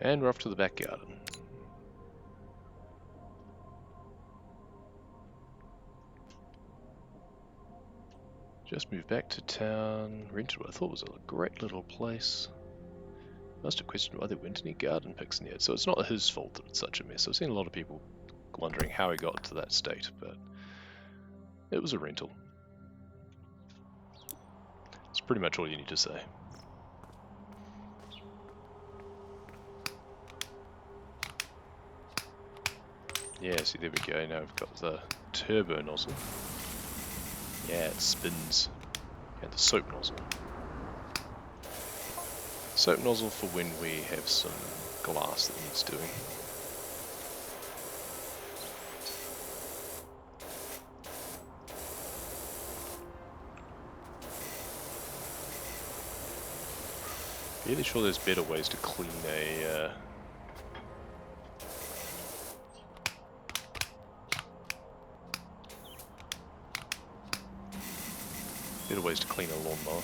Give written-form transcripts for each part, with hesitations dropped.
And we're off to the back garden. Just moved back to town, rented what I thought was a great little place. Must have questioned why there weren't any garden picks near it, so it's not his fault that it's such a mess. I've seen a lot of people wondering how he got to that state, but it was a rental. It's pretty much all you need to say. Yeah, see, there we go. Now we've got the turbo nozzle. Yeah, it spins. And the soap nozzle. Soap nozzle for when we have some glass that needs doing. Really sure there's better ways to clean a lawnmower.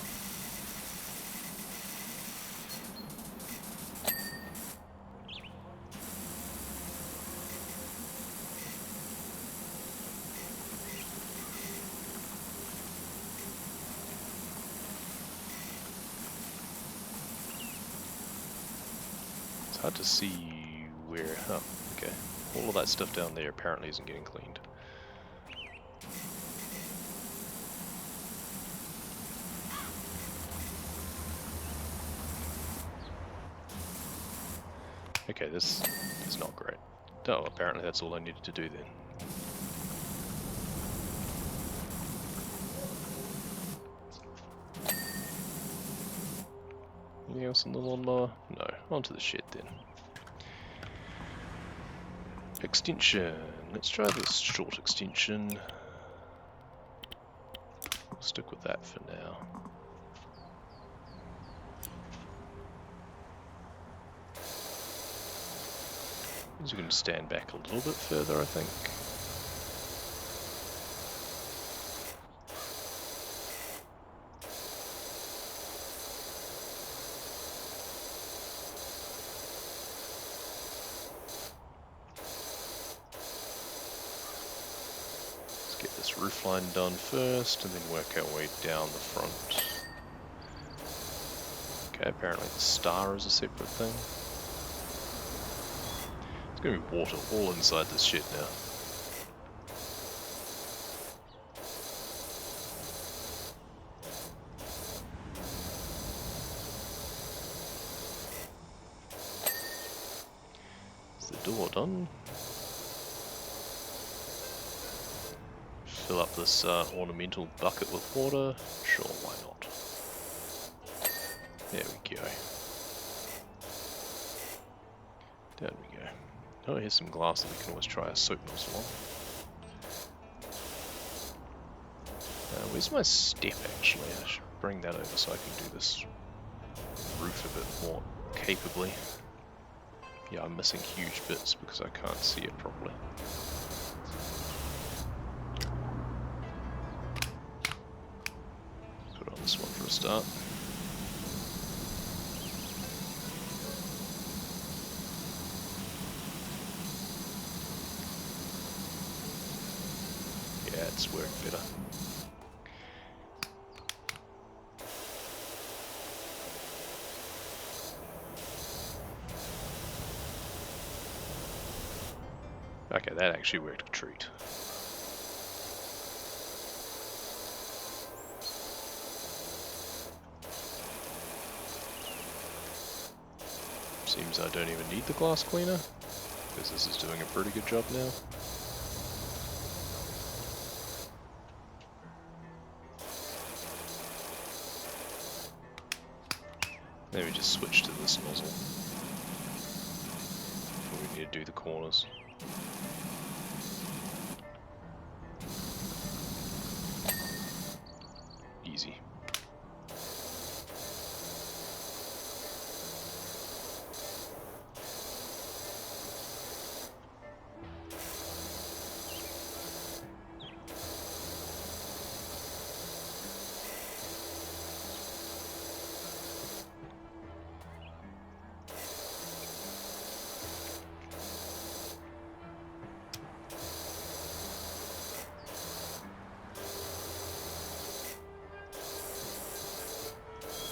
It's hard to see where... Oh, okay. All of that stuff down there apparently isn't getting cleaned. Okay, this is not great. Oh, apparently that's all I needed to do then. Anything else on the lawnmower? No. Onto the shed then. Extension. Let's try this short extension. We'll stick with that for now. Means we can stand back a little bit further, I think. Let's get this roof line done first, and then work our way down the front. Okay, apparently the star is a separate thing. There's going to be water all inside this shed now. Is the door done? Fill up this ornamental bucket with water. Sure, why not? There we go. Down we go. Oh, here's some glass that we can always try a soap nozzle on. Where's my step actually? I should bring that over so I can do this roof a bit more capably. Yeah, I'm missing huge bits because I can't see it properly. Put on this one for a start. Yeah, it's worked better. Okay, that actually worked a treat. Seems I don't even need the glass cleaner, because this is doing a pretty good job now. Maybe just switch to this nozzle. We need to do the corners. Easy.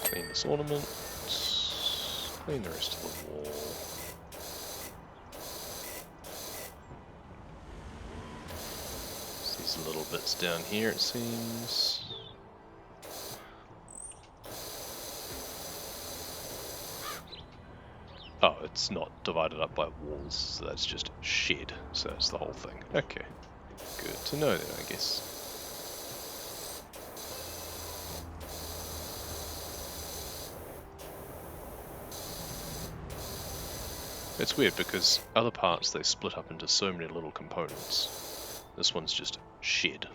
Clean this ornament. Clean the rest of the wall. These little bits down here, it seems. Oh, it's not divided up by walls, so that's just shed, so that's the whole thing. Okay, good to know then, I guess. It's weird because other parts they split up into so many little components. This one's just shed.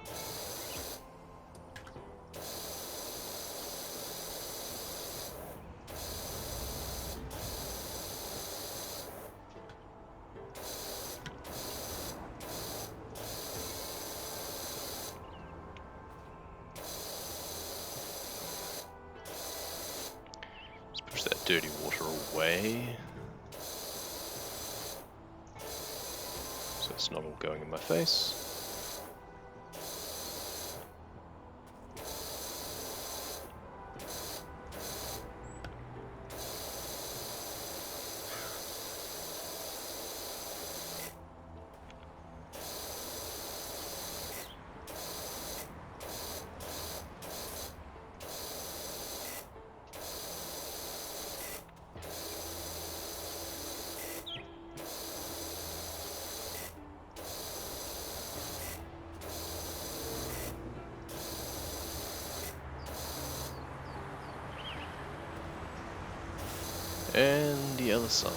Let's push that dirty water away. So it's not all going in my face. And the other side.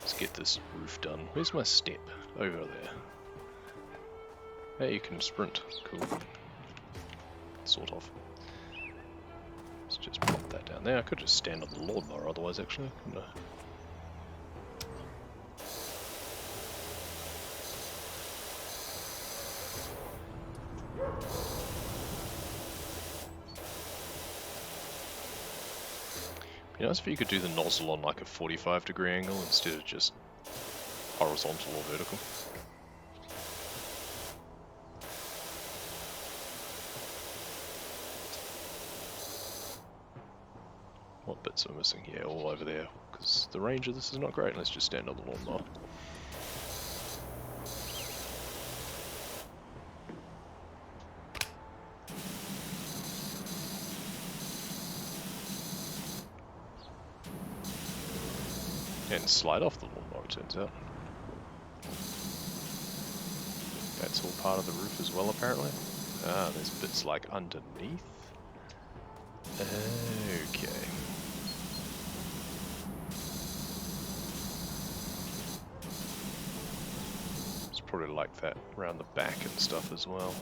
Let's get this roof done. Where's my step? Over there. Hey, you can sprint. Cool. Sort of. Let's just pop that down there. I could just stand on the lawnmower otherwise, actually. No. Be nice if you could do the nozzle on like a 45-degree angle instead of just horizontal or vertical. What bits are missing here? All over there. Because the range of this is not great. Let's just stand on the lawnmower. And slide off the lawnmower, it turns out. That's all part of the roof as well, apparently. Ah, there's bits like underneath. Okay. It's probably like that around the back and stuff as well.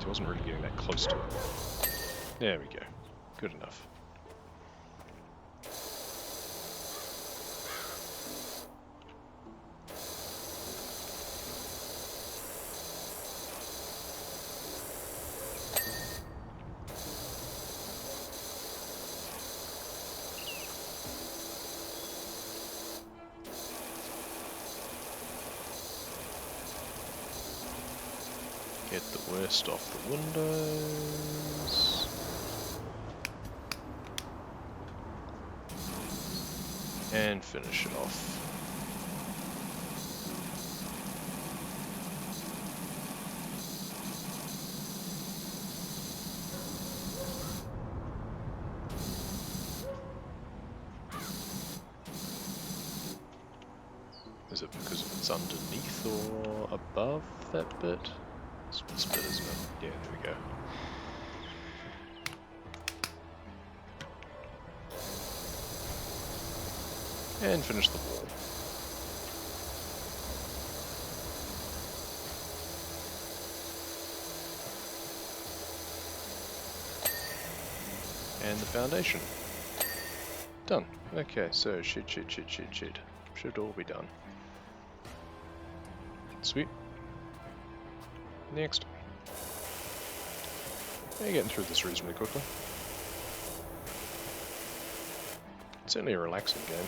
He wasn't really getting that close to it. There we go. Good enough. Get the worst off the windows. And finish it off. Is it because it's underneath or above that bit? It's this bit, isn't it? Yeah, there we go. And finish the wall. And the foundation. Done. Okay, so shed. Should all be done. Sweet. Next. You're getting through this reasonably quickly. It's certainly a relaxing game.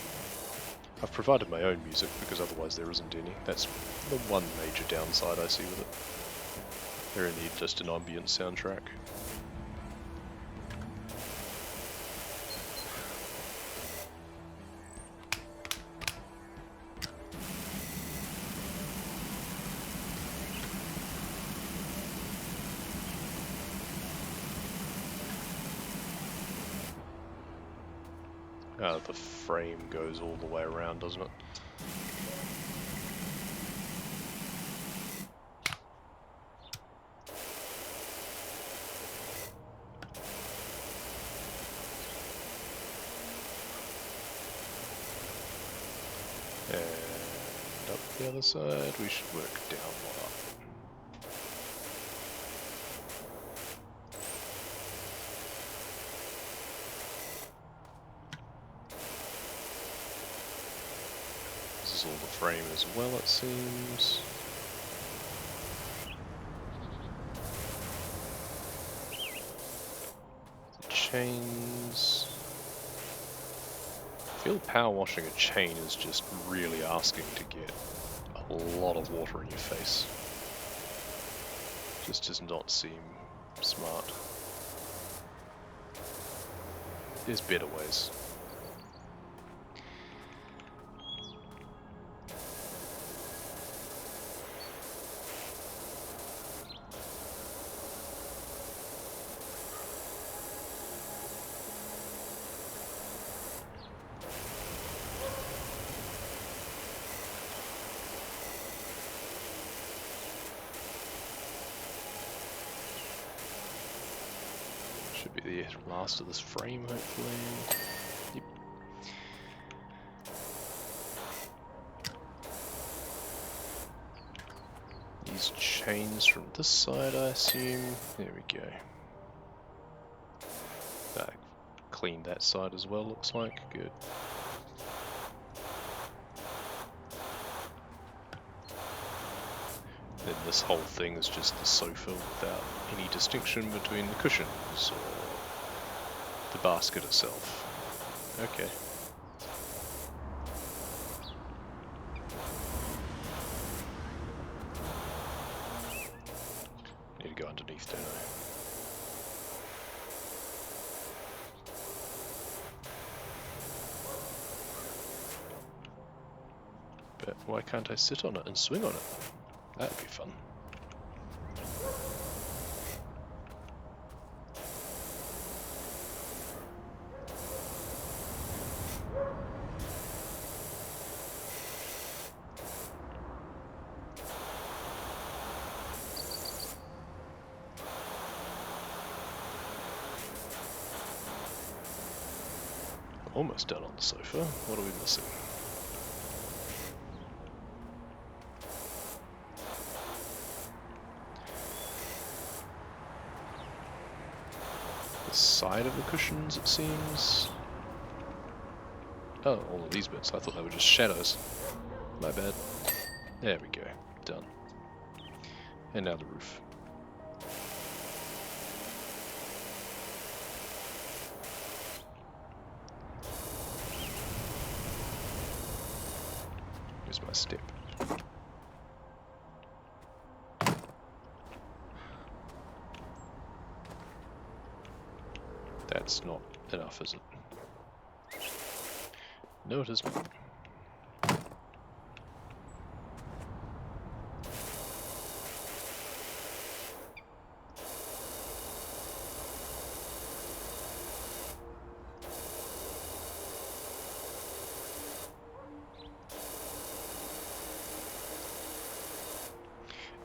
I've provided my own music because otherwise there isn't any. That's the one major downside I see with it. They need just an ambient soundtrack. The frame goes all the way around, doesn't it? And up the other side, we should work down one up. All the frame as well, it seems. The chains. I feel power washing a chain is just really asking to get a lot of water in your face. Just does not seem smart. There's better ways. Should be the last of this frame, hopefully. Yep. These chains from this side, I assume. There we go. Clean that side as well, looks like. Good. Then this whole thing is just the sofa without any distinction between the cushions or the basket itself. Okay. Need to go underneath, don't I? But why can't I sit on it and swing on it? That'd be fun. Almost done on the sofa. What are we missing? Side of the cushions, it seems. Oh, all of these bits. I thought they were just shadows. My bad. There we go. Done. And now the roof. Here's my step. That's not enough, is it? No, it isn't.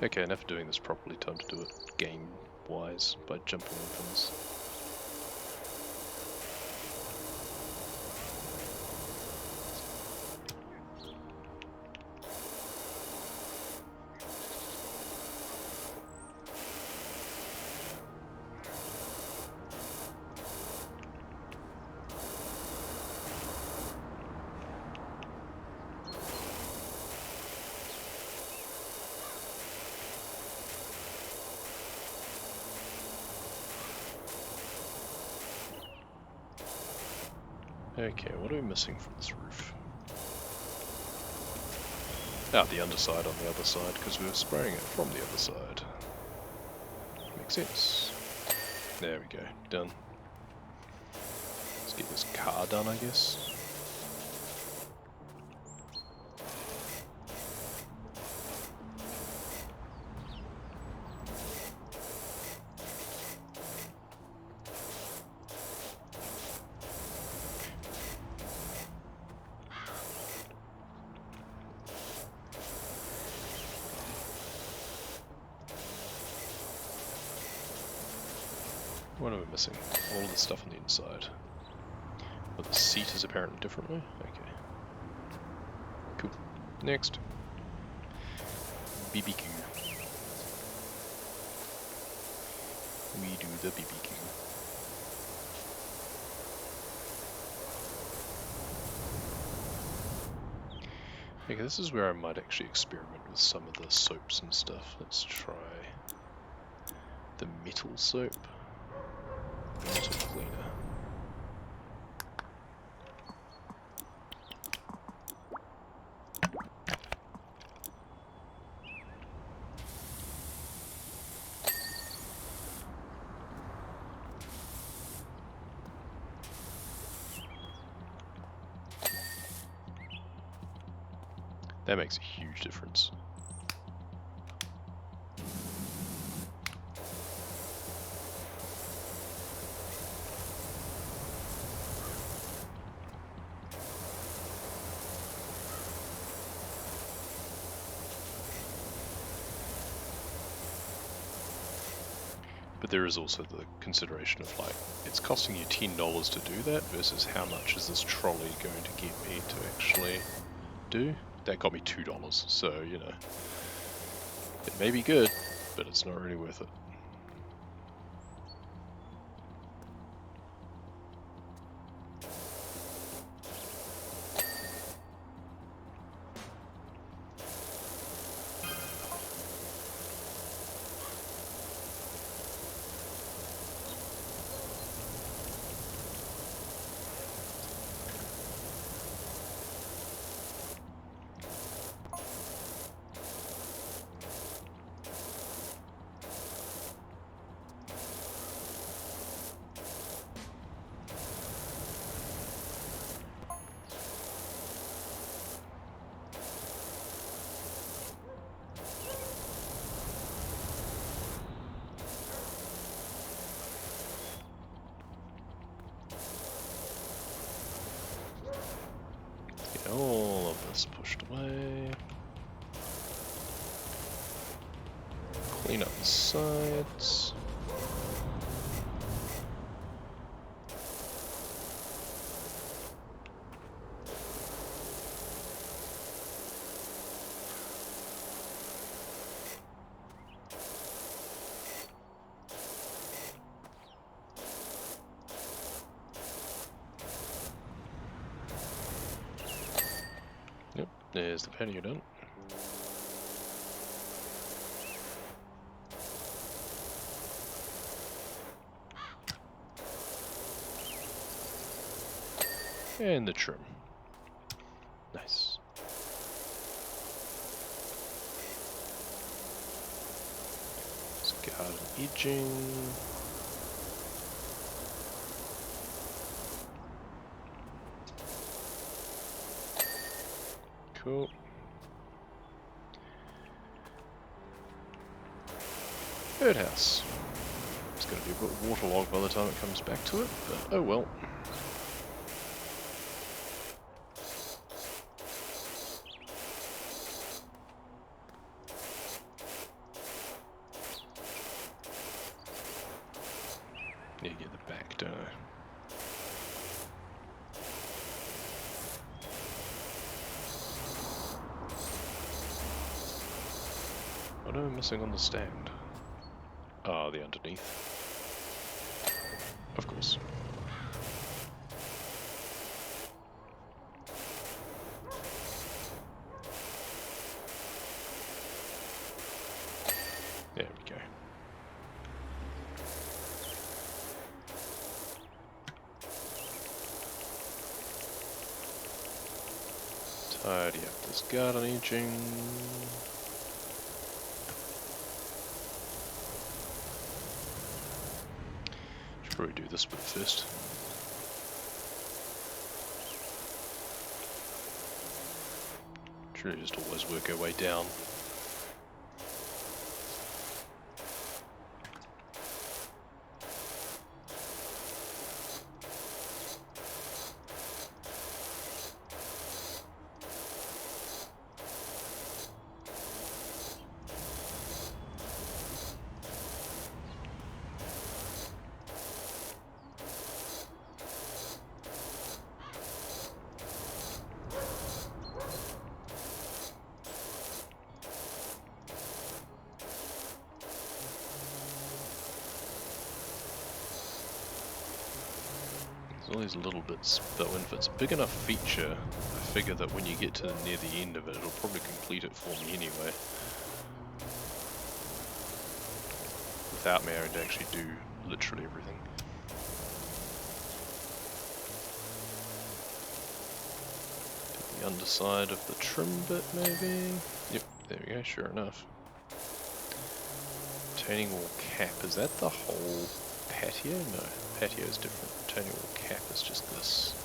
Okay, enough of doing this properly. Time to do it game-wise by jumping on things. Okay, what are we missing from this roof? the underside on the other side, because we were spraying it from the other side. Makes sense. There we go, done. Let's get this car done, I guess. What am I missing? All the stuff on the inside. But the seat is apparently differently? Okay. Cool. Next. BBQ. We do the BBQ. Okay, this is where I might actually experiment with some of the soaps and stuff. Let's try the metal soap. Metal cleaner. That makes a huge difference. But there is also the consideration of like, it's costing you $10 to do that versus how much is this trolley going to get me to actually do? That got me $2, so you know, it may be good, but it's not really worth it. All of this pushed away. Clean up the sides. Yep, there's the patio done. And the trim. Nice. It's garden edging. Cool. Birdhouse. It's going to be a bit waterlogged by the time it comes back to it, but oh well. Need to get the back, don't I? What am I missing on the stand? Ah, the underneath. Of course. There we go. Tidy up this garden edging. Should probably do this bit first. Should really just always work our way down. All these little bits, but if it's a big enough feature, I figure that when you get to near the end of it, it'll probably complete it for me anyway. Without me having to actually do literally everything. The underside of the trim bit maybe? Yep, there we go, sure enough. Retaining wall cap, is that the whole patio? No, patio is different. Retaining wall cap is just this.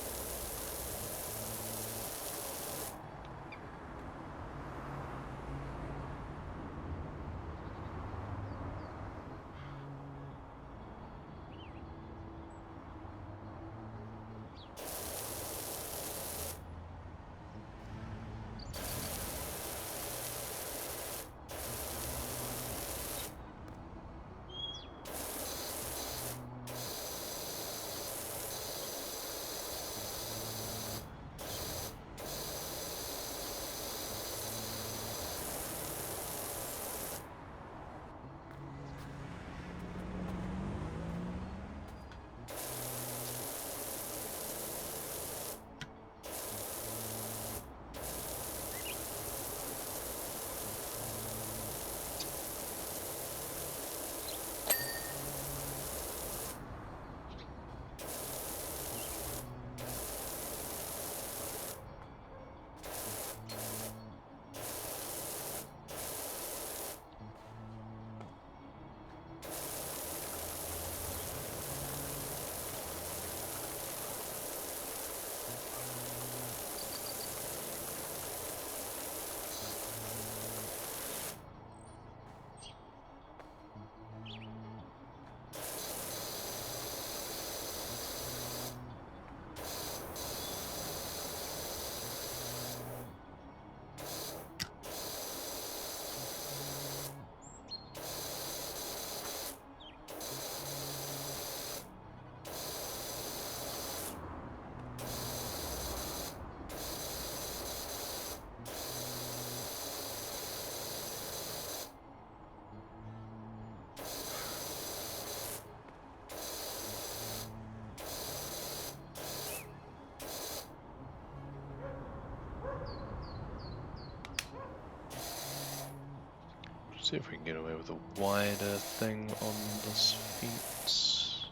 See if we can get away with a wider thing on this fence.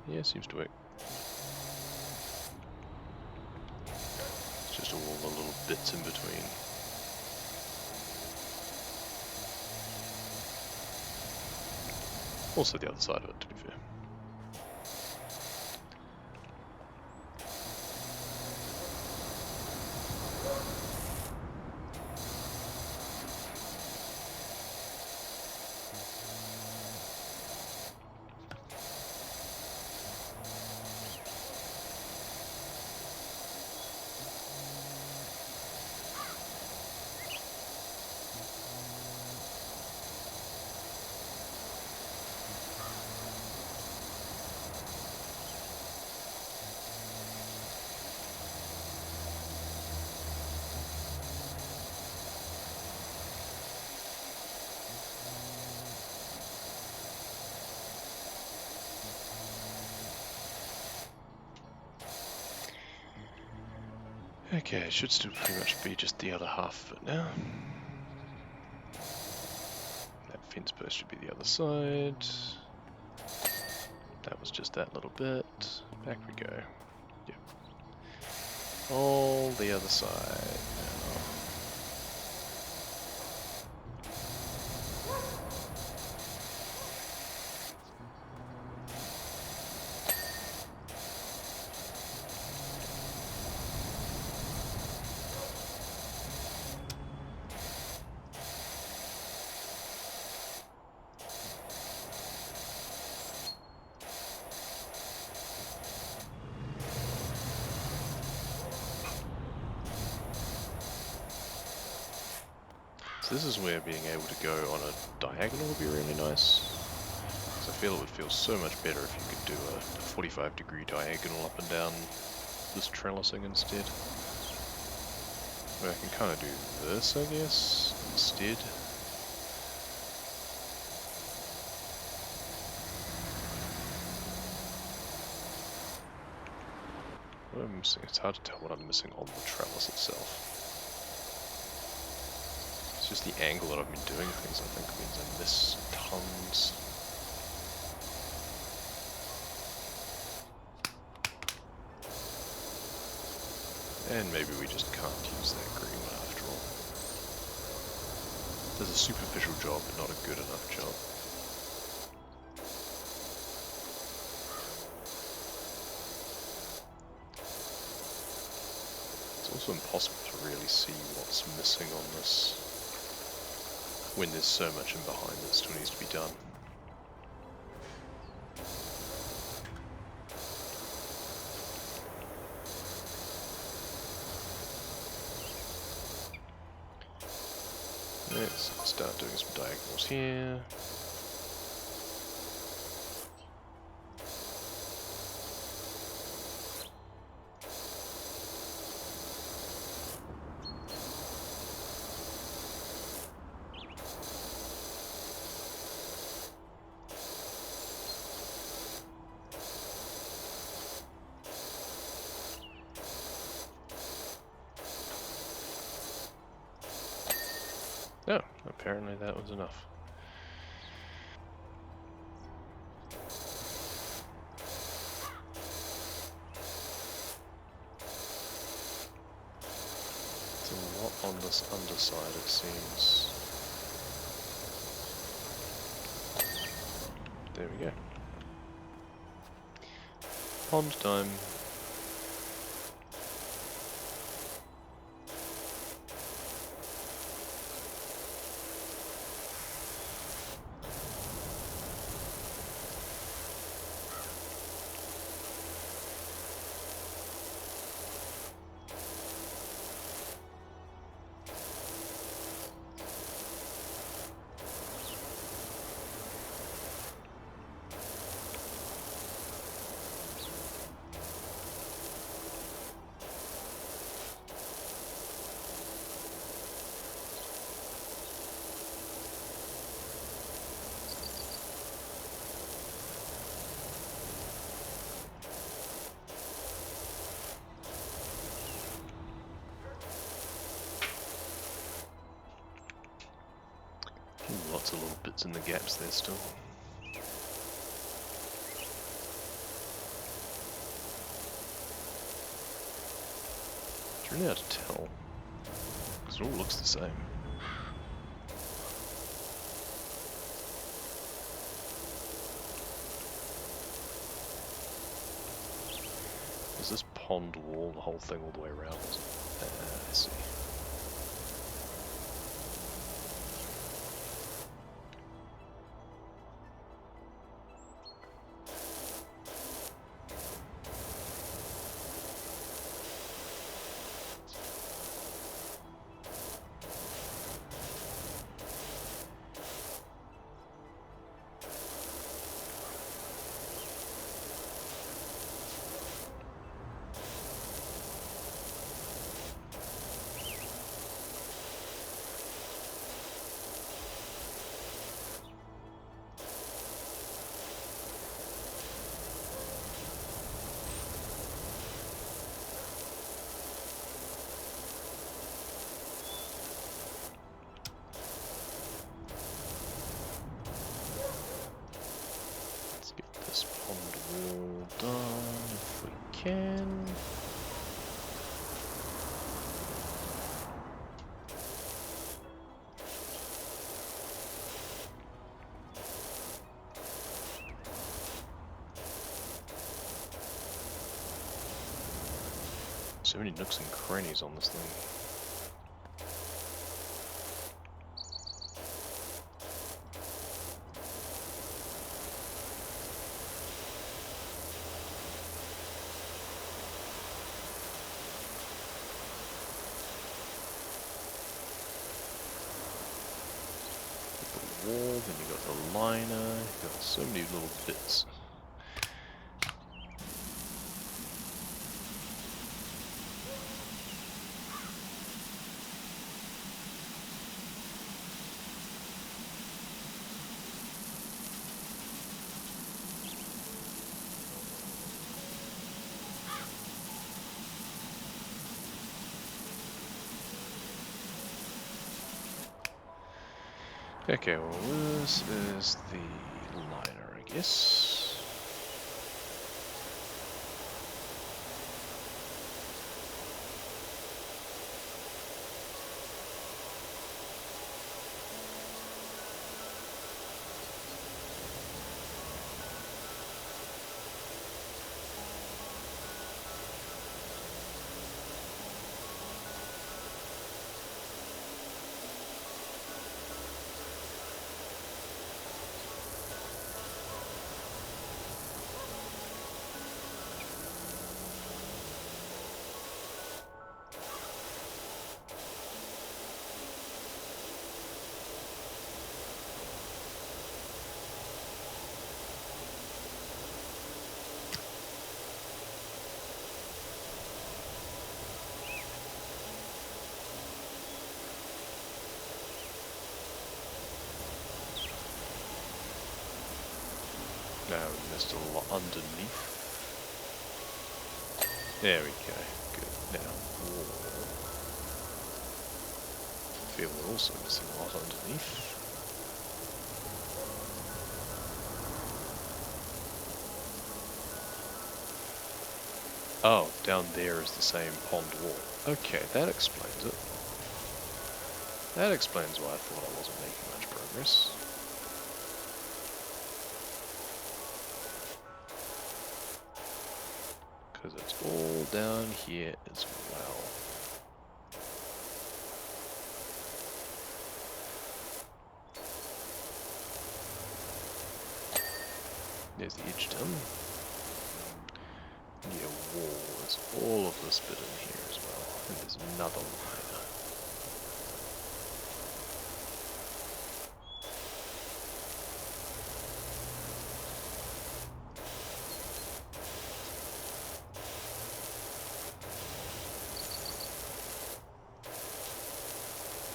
Yeah, seems to work. It's just all the little bits in between. Also the other side of it, to be fair. Okay, it should still pretty much be just the other half of it now. That fence post should be the other side. That was just that little bit. Back we go. Yep. All the other side now. So this is where being able to go on a diagonal would be really nice. Because I feel it would feel so much better if you could do a 45-degree diagonal up and down this trellising instead. Where I can kind of do this, I guess, instead. What am I missing? It's hard to tell what I'm missing on the trellis itself. It's just the angle that I've been doing things, I think, means I miss tons. And maybe we just can't use that green one after all. Does a superficial job, but not a good enough job. It's also impossible to really see what's missing on this when there's so much in behind that still needs to be done. Let's start doing some diagonals here. Oh, apparently that was enough. There's a lot on this underside, it seems. There we go. Pond time. Lots of little bits in the gaps there still. It's really hard to tell, because it all looks the same. Is this pond wall the whole thing all the way around? Is it? I see. can. So many nooks and crannies on this thing. The wall, then you got the liner, you got so many little bits. Okay, well this is the liner, I guess. Now there's a lot underneath. There we go. Good. Now wall. Feel we're also missing a lot underneath. Oh, down there is the same pond wall. Okay, that explains it. That explains why I thought I wasn't making much progress. Because it's all down here as well. There's the edge done. Yeah, wall. There's all of this bit in here as well. And there's another liner.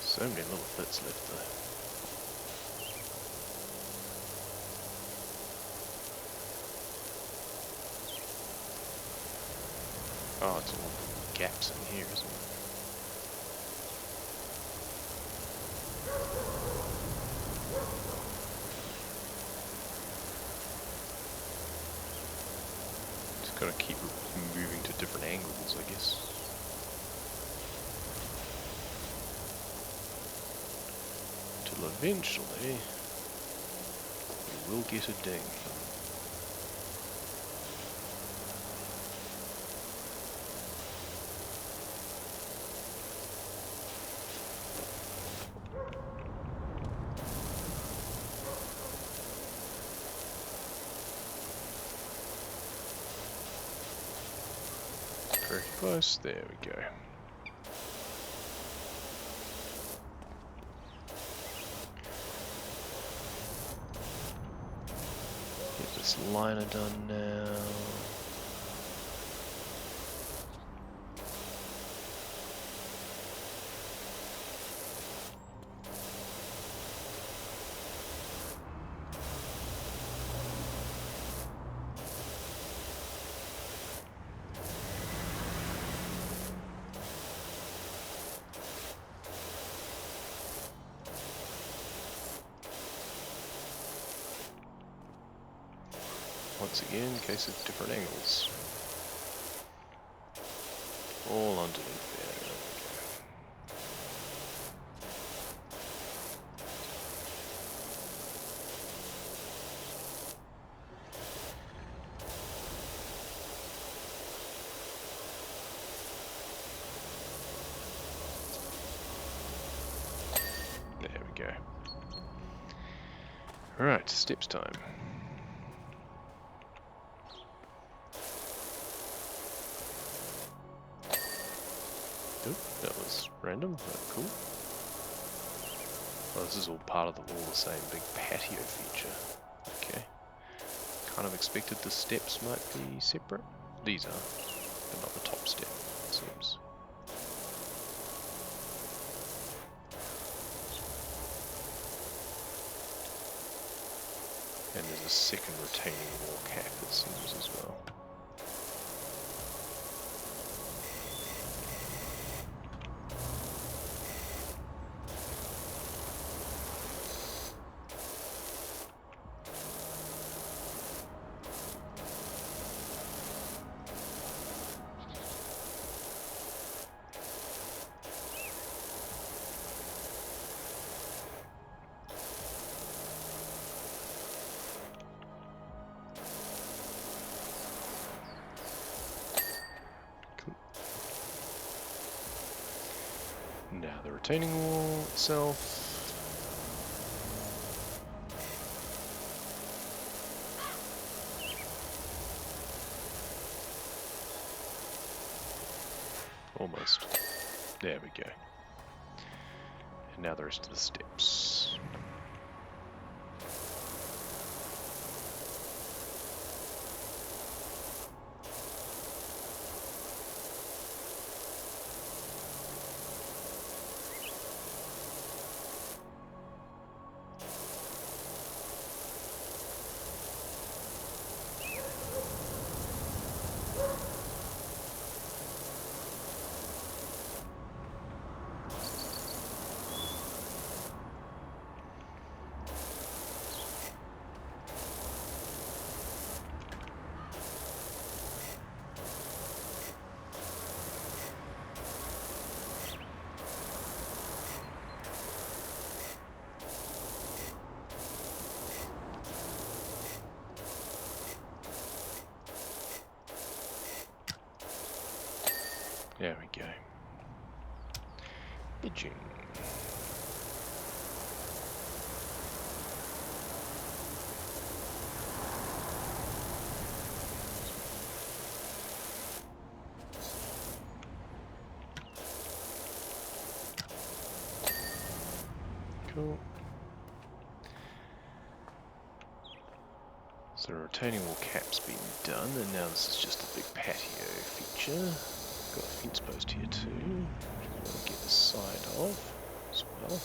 So many little bits left there. Oh, it's all gaps in here, isn't it? Just gotta keep moving to different angles, I guess. Till eventually we will get a ding. Very close, there we go. Get this liner done now. Once again, in case of different angles. all underneath there. There we go. Right, steps time. Oop, that was random, but cool. Well, this is all part of the same big patio feature. Okay. Kind of expected the steps might be separate. These are, but not the top step, it seems. And there's a second retaining wall cap, it seems, as well. Now the retaining wall itself. Almost. There we go. And now the rest of the steps. There we go. Gushing. Cool. So the retaining wall cap's been done, and now this is just a big patio feature. Got a fence post here too, which we want to get the side of as well.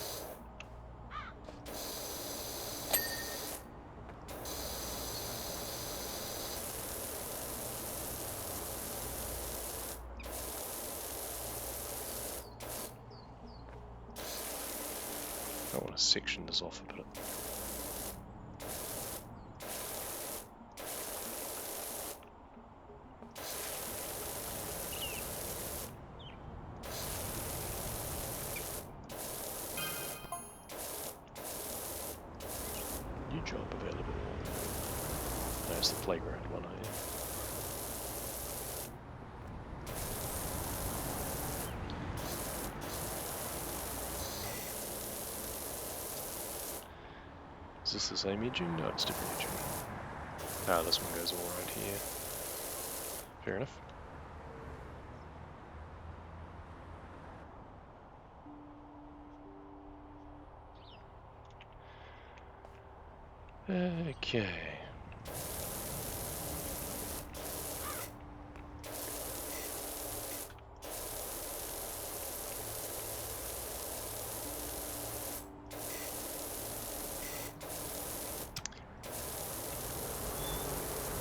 I want to section this off a bit. New job available. There's the playground one, I am. Is this the same edging? No, it's different edging. Ah, this one goes all around here. Fair enough. Okay.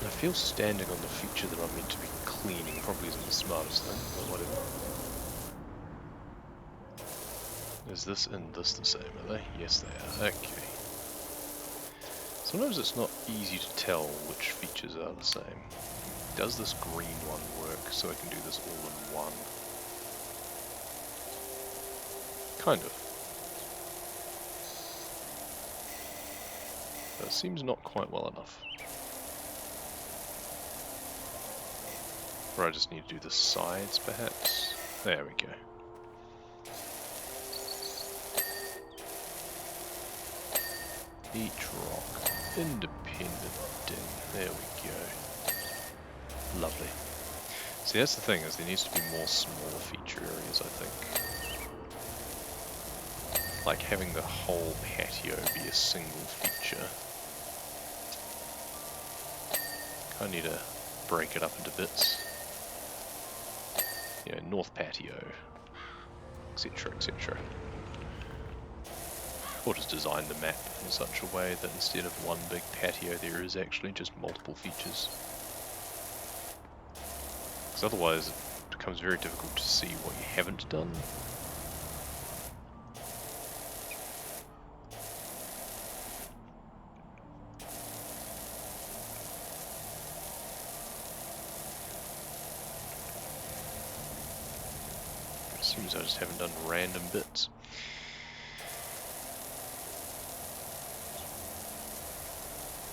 I feel standing on the feature that I'm meant to be cleaning probably isn't the smartest thing, but whatever. Is this and this the same, are they? Yes, they are. Okay. Sometimes it's not easy to tell which features are the same. Does this green one work so I can do this all in one? Kind of. But it seems not quite well enough. Or I just need to do the sides, perhaps? There we go. Each rock, independent ding. There we go. Lovely. See, that's the thing, is there needs to be more smaller feature areas, I think. Like having the whole patio be a single feature. I need to break it up into bits. You know, north patio, etc, etc. Or just design the map in such a way that instead of one big patio there is actually just multiple features. Because otherwise it becomes very difficult to see what you haven't done. It seems I just haven't done random bits.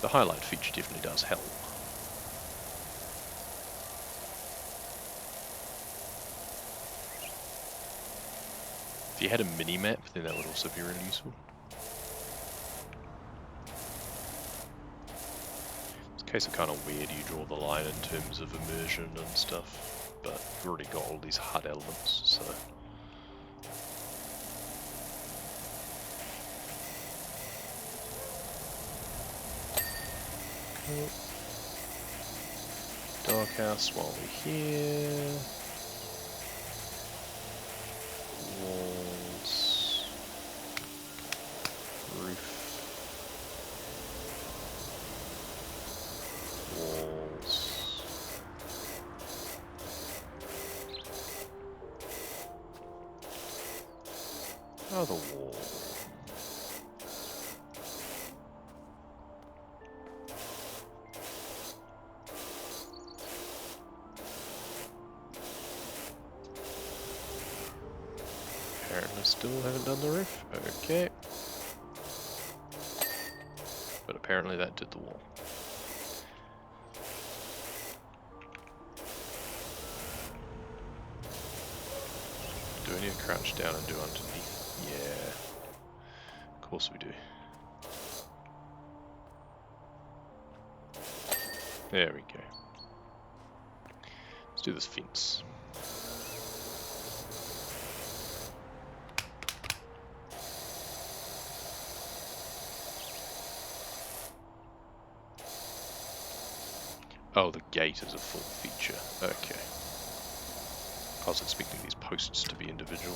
The highlight feature definitely does help. If you had a mini-map, then that would also be really useful. It's a case of kind of where do you draw the line in terms of immersion and stuff, but you've already got all these HUD elements, so... Cool. Doghouse while we're here. Walls. Roof. Walls. Other wall. Apparently still haven't done the roof. Okay. But apparently that did the wall. Do I need to crouch down and do underneath? Yeah. Of course we do. There we go. Let's do this fence. Oh, the gate is a full feature. Okay. I was expecting these posts to be individual.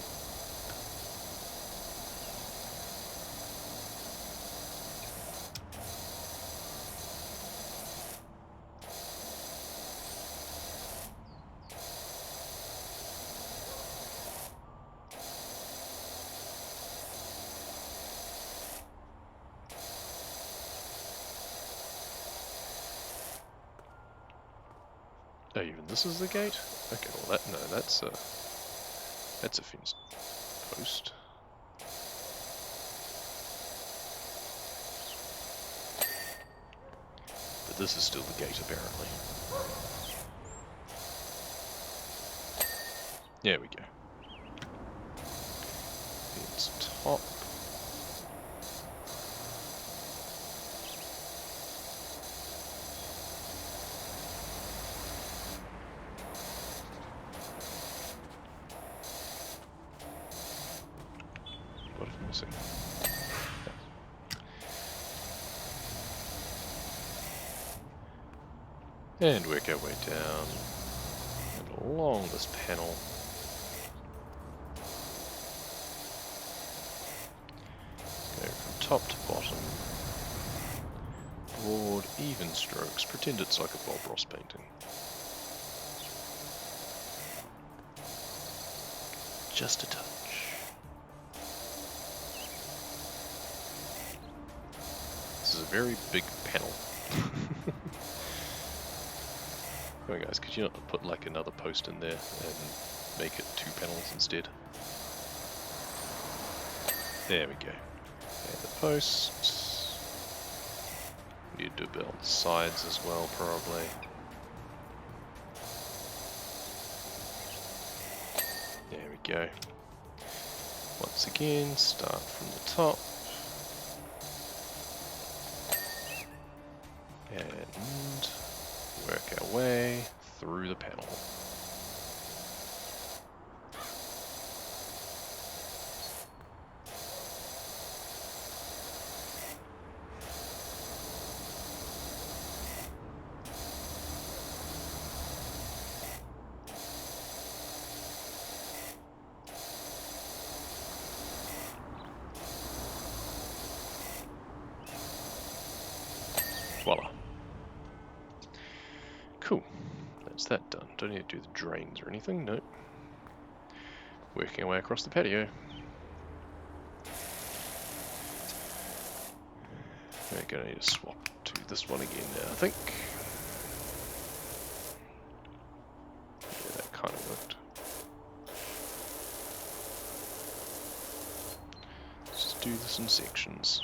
Oh, even this is the gate? Okay, well that's a fence post. But this is still the gate apparently. There we go. Fence top. And work our way down and along this panel. Go from top to bottom. Broad, even strokes. Pretend it's like a Bob Ross painting. Just a touch. This is a very big panel. Come on guys, could you not put like another post in there and make it 2 panels instead? There we go. And the posts. Need to do a bit on the sides as well, probably. There we go. Once again, start from the top. And work our way through the panel. Voila. Cool. That's that done. Don't need to do the drains or anything, no. Working our way across the patio. We're going to need to swap to this one again now, I think. Yeah, that kind of worked. Let's just do this in sections.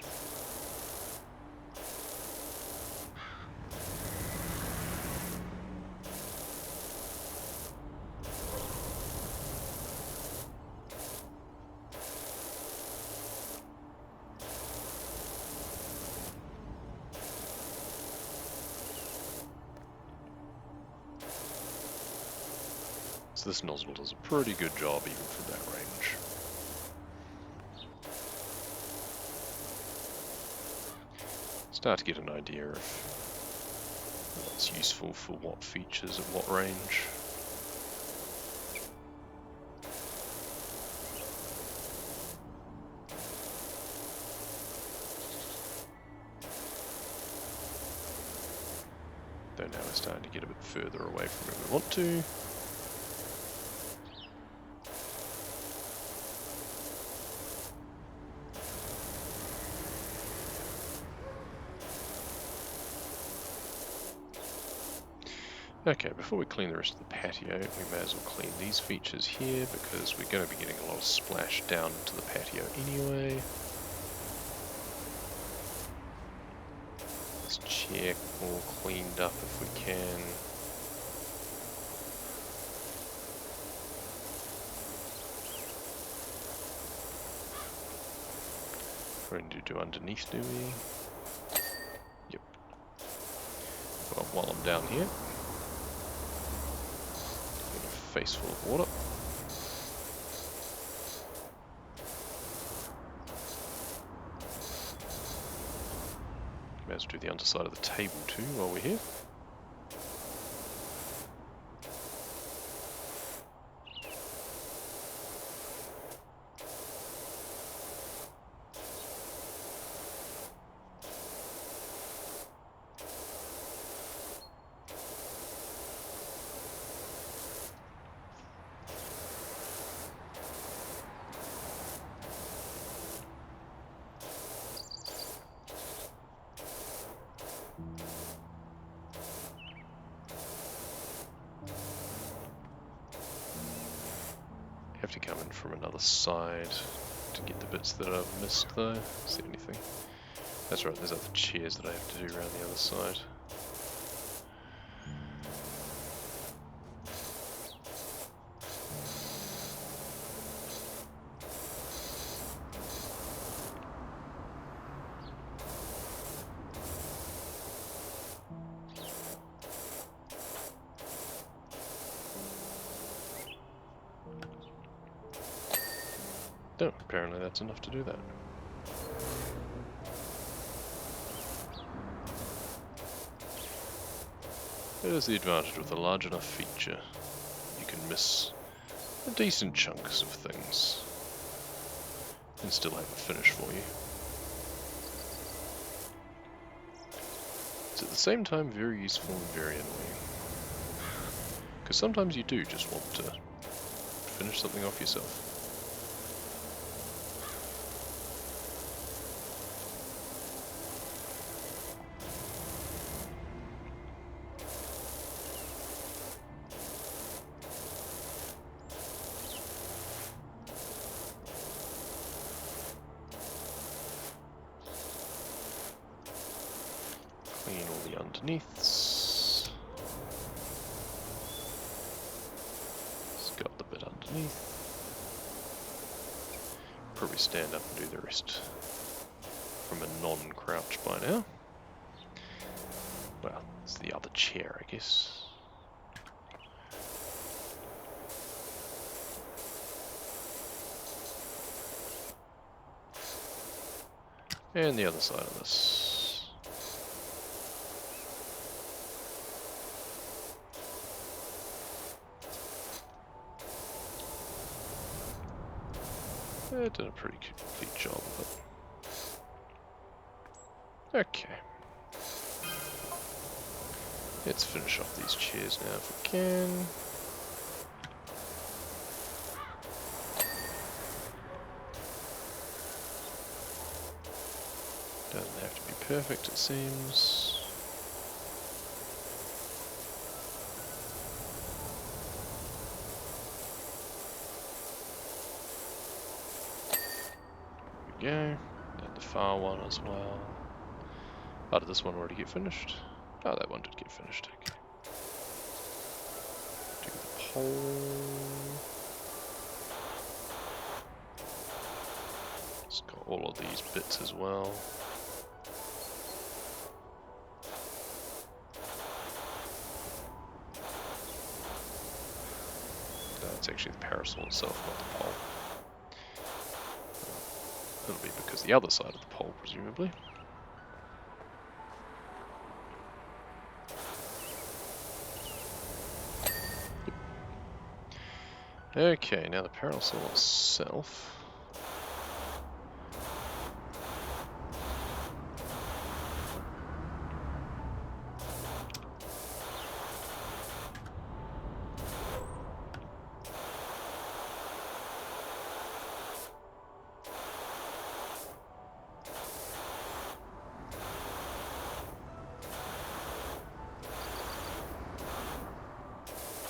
This nozzle does a pretty good job even from that range. Start to get an idea of what's useful for what features at what range. Though now we're starting to get a bit further away from where we want to. Okay, before we clean the rest of the patio, we may as well clean these features here because we're going to be getting a lot of splash down into the patio anyway. This chair all cleaned up if we can. We're going to do underneath, do we? Yep. Well, while I'm down here. Face full of water. May as well do the underside of the table too while we're here. Have to come in from another side to get the bits that I've missed though. Is there anything? That's right, there's other chairs that I have to do around the other side. No, apparently that's enough to do that. There's the advantage with a large enough feature. You can miss a decent chunks of things and still have a finish for you. It's at the same time very useful and very annoying. Because sometimes you do just want to finish something off yourself. the underneaths. It's got the bit underneath. Probably stand up and do the rest from a non-crouch by now. Well, it's the other chair, I guess. And the other side of this. It did a pretty complete job of it. Okay. Let's finish off these chairs now if we can. Doesn't have to be perfect, it seems. There we go. And the far one as well. Oh, did this one already get finished? Oh, that one did get finished. Okay. Do the pole. It's got all of these bits as well. It's actually the parasol itself, not the pole. It'll be because the other side of the pole, presumably. Okay, now the parasol itself.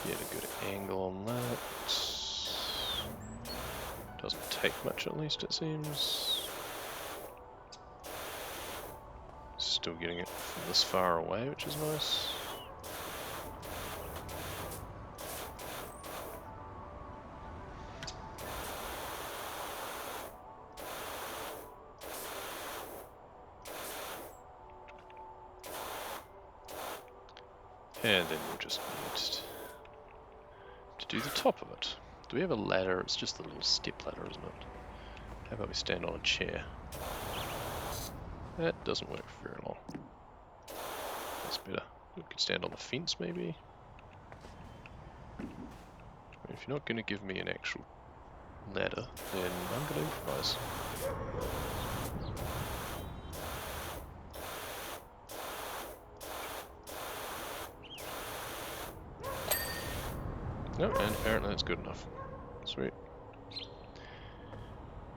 Get a good angle on that. Doesn't take much, at least it seems. Still getting it from this far away, which is nice. And then we'll just need to do the top of it. Do we have a ladder? It's just a little step ladder, isn't it? How about we stand on a chair? That doesn't work for very long. That's better. We could stand on the fence, maybe? If you're not going to give me an actual ladder, then I'm going to improvise. No, and apparently that's good enough. Sweet.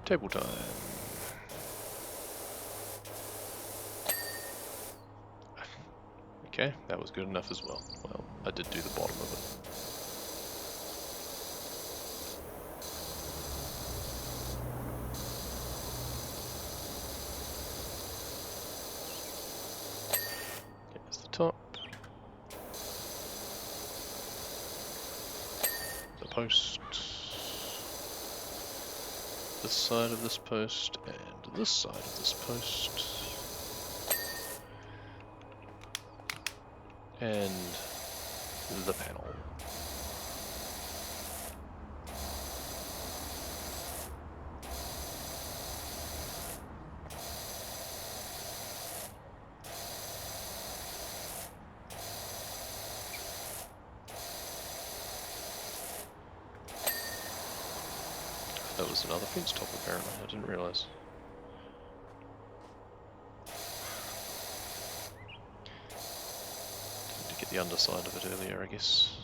Table time. Okay, that was good enough as well. Well, I did do the bottom of it. Here's the top. The post. This side of this post and this side of this post. And the panel. That was another fence top apparently, I didn't realise. Didn't get the underside of it earlier, I guess.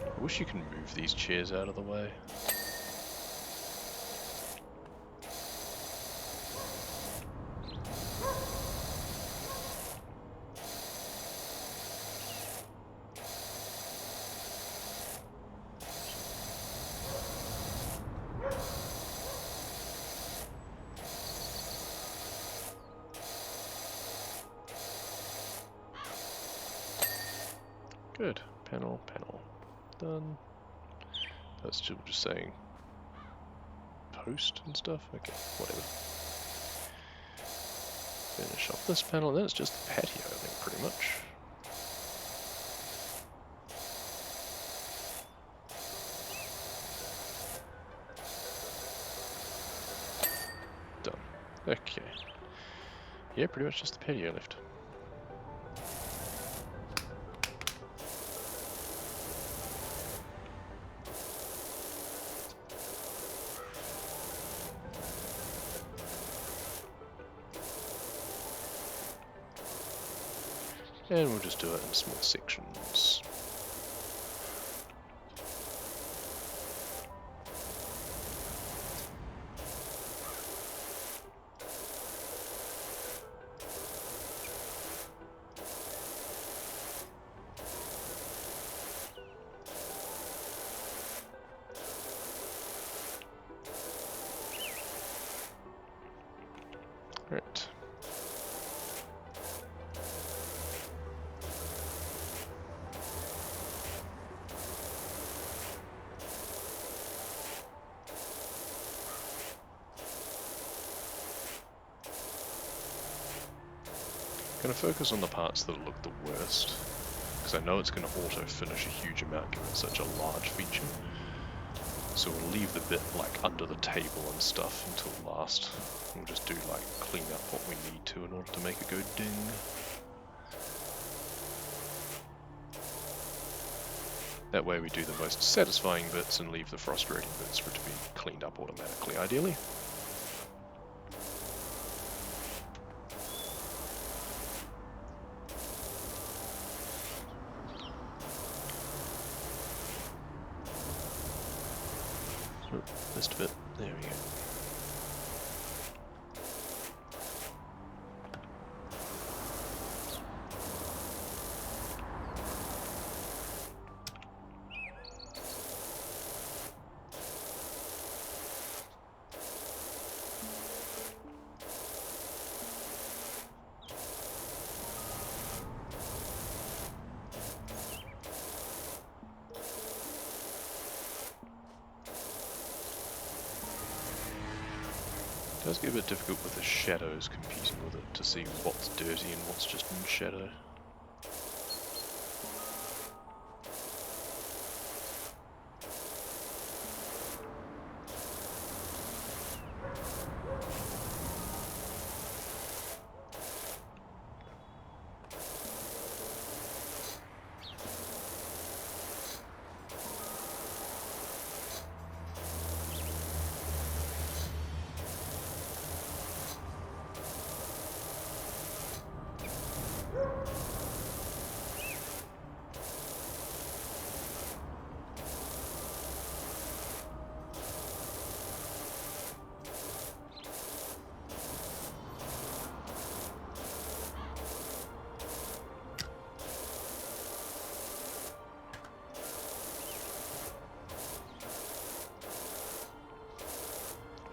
I wish you can move these chairs out of the way. Good. Panel, panel. Done. That's still just saying post and stuff. Okay, whatever. Finish off this panel, then it's just the patio, I think, pretty much. Done. Okay. Yeah, pretty much just the patio left. And we'll just do it in small sections. Right. Going to focus on the parts that look the worst, because I know it's going to auto-finish a huge amount given it's such a large feature. So we'll leave the bit like under the table and stuff until last. We'll just do like clean up what we need to in order to make it go ding. That way we do the most satisfying bits and leave the frustrating bits for it to be cleaned up automatically, ideally. Missed a bit. There we go. It does get a bit difficult with the shadows competing with it to see what's dirty and what's just in shadow.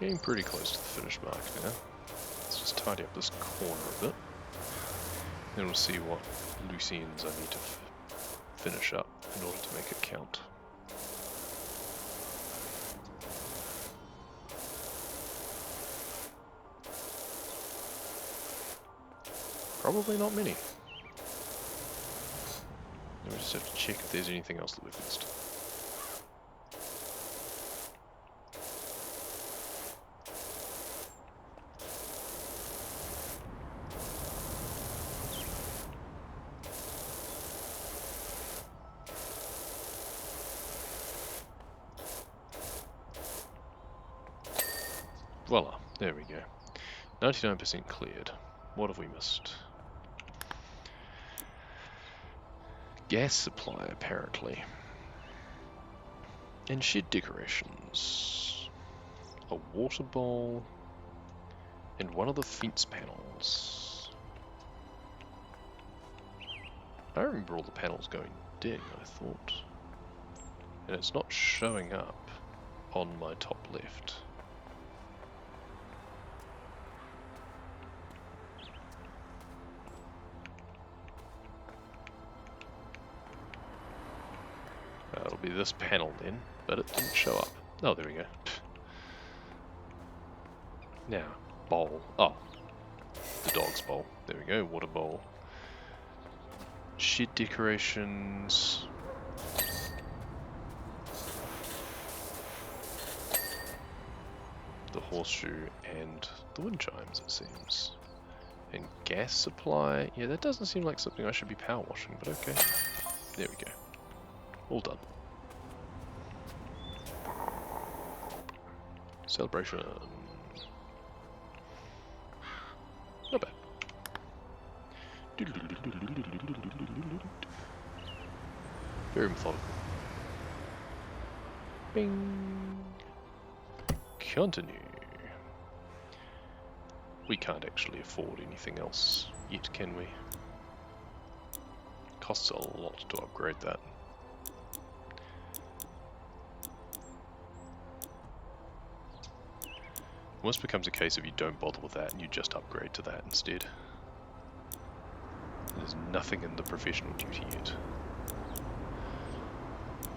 Getting pretty close to the finish mark now. Let's just tidy up this corner a bit. Then we'll see what loose ends I need to finish up in order to make it count. Probably not many. Then we just have to check if there's anything else that we've missed. Voila, there we go. 99% cleared. What have we missed? Gas supply, apparently. And shed decorations. A water bowl. And one of the fence panels. I remember all the panels going ding, I thought. And it's not showing up on my top left. be this panel then, but it didn't show up. Oh, there we go. Now, bowl. Oh, the dog's bowl. There we go, water bowl. Shed decorations. The horseshoe and the wind chimes, it seems. And gas supply. Yeah, that doesn't seem like something I should be power washing, but okay. There we go. All done. Celebration. Not bad. Very methodical. Bing. Continue. We can't actually afford anything else yet, can we? Costs a lot to upgrade that. Almost becomes a case of you don't bother with that and you just upgrade to that instead. There's nothing in the professional duty yet.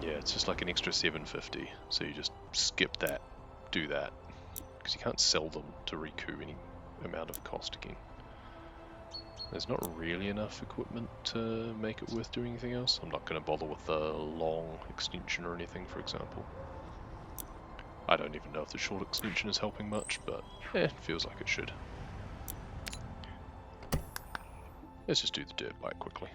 Yeah, it's just like an extra 750, so you just skip that, do that, because you can't sell them to recoup any amount of cost again. There's not really enough equipment to make it worth doing anything else. I'm not going to bother with the long extension or anything, for example. I don't even know if the short extension is helping much, but it feels like it should. Let's just do the dirt bike quickly.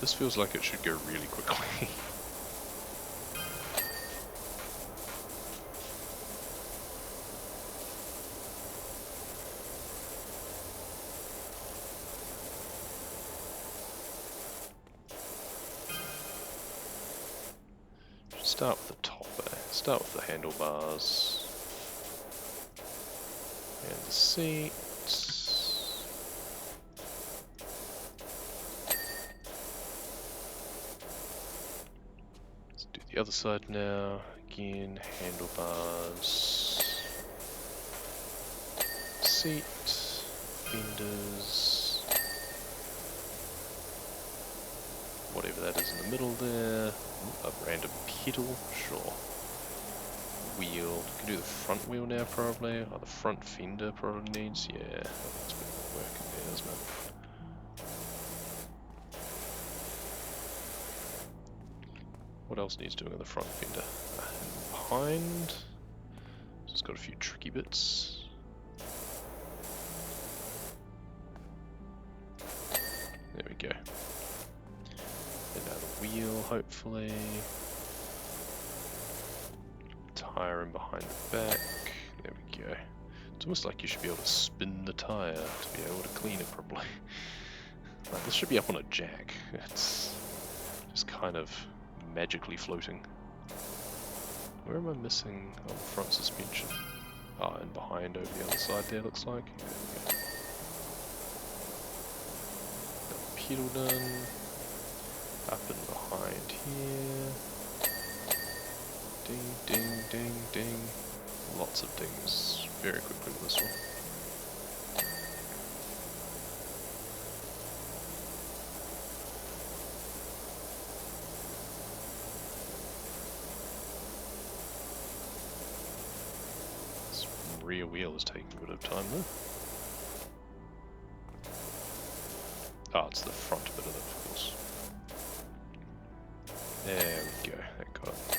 This feels like it should go really quickly. Start with the top there. Start with the handlebars. And the seats. Let's do the other side now. Again, handlebars. Seat. Fenders. Whatever that is in the middle there. A random pedal, sure. Wheel, you can do the front wheel now probably, or the front fender probably needs, yeah, I think it's a bit more work in there, isn't it? What else needs doing on the front fender? And behind, so it's got a few tricky bits. There we go. And now the wheel, hopefully. Tire in behind the back. There we go. It's almost like you should be able to spin the tire to be able to clean it properly. Like, this should be up on a jack. It's just kind of magically floating. Where am I missing on the front suspension? Ah, and behind over the other side there, looks like. There we go. Got the pedal done. Up and behind here. Ding, ding, ding, ding. Lots of dings very quickly with this one. This rear wheel is taking a bit of time though. Ah, it's the front bit of it, of course. There we go, that got it.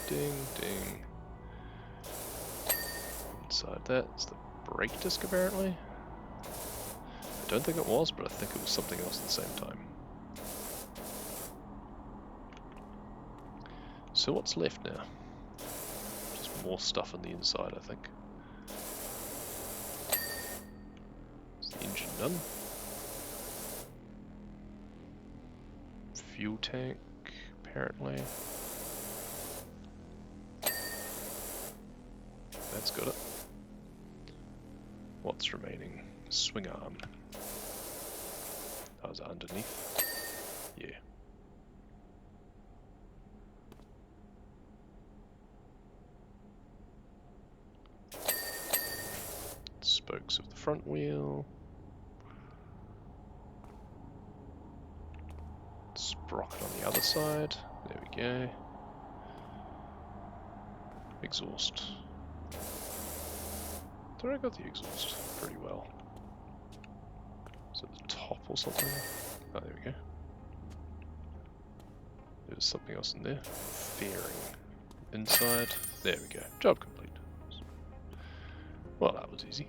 Ding, ding. Inside that is the brake disc apparently. I don't think it was, but I think it was something else at the same time. So what's left now? Just more stuff on the inside, I think. Is the engine done? Fuel tank, apparently. That's got it. What's remaining? Swing arm. Oh, is it underneath? Yeah. Spokes of the front wheel. sprocket on the other side. There we go. Exhaust. I thought I got the exhaust pretty well. Is it the top or something? Oh, there we go. There's something else in there. Fairing. Inside. There we go. Job complete. Well, that was easy.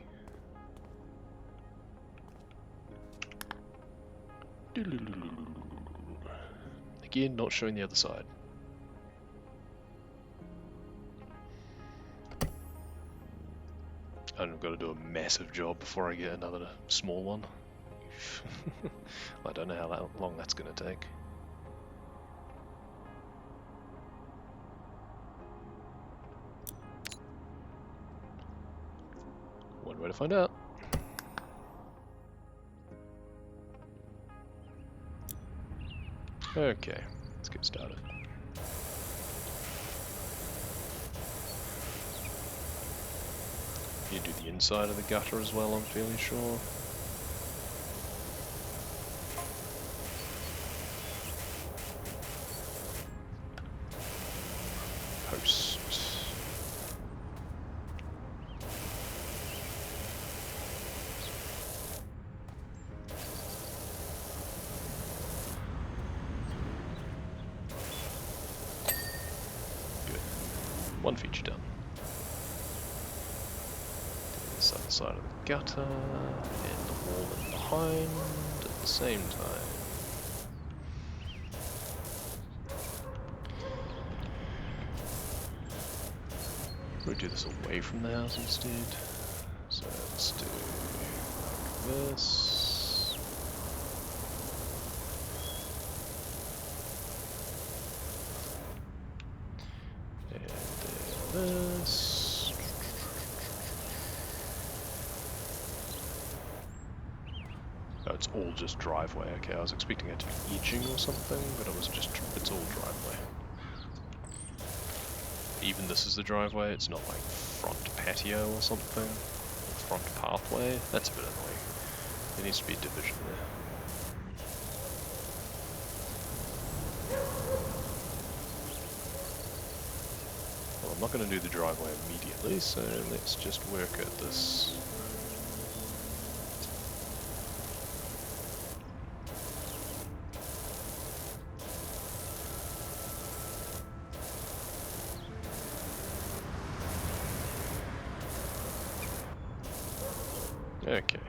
Again, not showing the other side. And I've got to do a massive job before I get another small one. I don't know how long that's going to take. One way to find out. Okay, let's get started. You do the inside of the gutter as well, I'm fairly sure. Post. Good. One feature done. This other side of the gutter and the wall in behind at the same time. We'll do this away from the house instead. So let's do like this. And then this. Oh, it's all just driveway. Okay, I was expecting it to be edging or something, but it was just, it's all driveway. Even this is the driveway, it's not like front patio or something, or front pathway. That's a bit annoying. There needs to be a division there. Well, I'm not going to do the driveway immediately, so let's just work at this. Okay.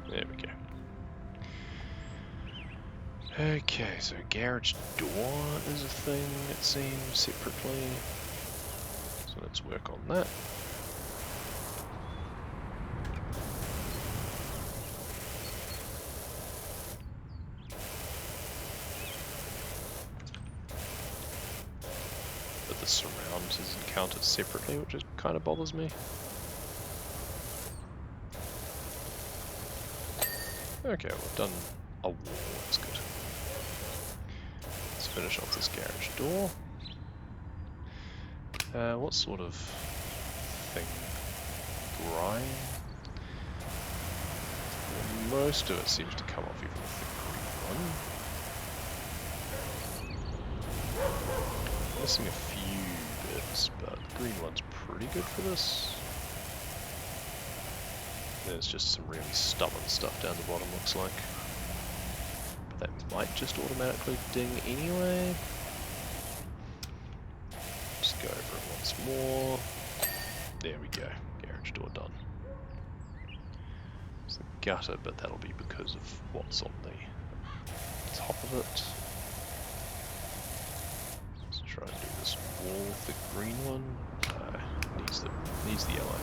There we go. Okay, so garage door is a thing, it seems, separately. So let's work on that. Surround is encountered separately, which is kind of bothers me. Okay, we've done a wall, that's good. Let's finish off this garage door. What sort of thing? Grime? Well, most of it seems to come off even with the green one. Missing a few bits, but the green one's pretty good for this. There's just some really stubborn stuff down the bottom, looks like. But that might just automatically ding anyway. Just go over it once more. There we go, garage door done. It's the gutter, but that'll be because of what's on the top of it. Try and do this wall with the green one. Needs the yellow.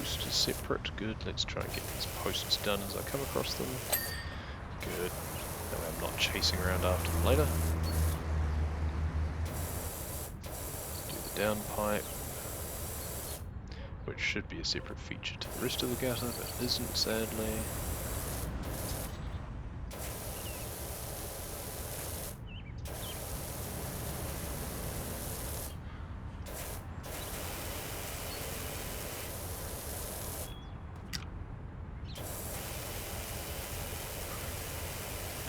posters separate. Good, let's try and get these posters done as I come across them. Good, that way I'm not chasing around after them later. Do the downpipe, which should be a separate feature to the rest of the gutter, but isn't, sadly.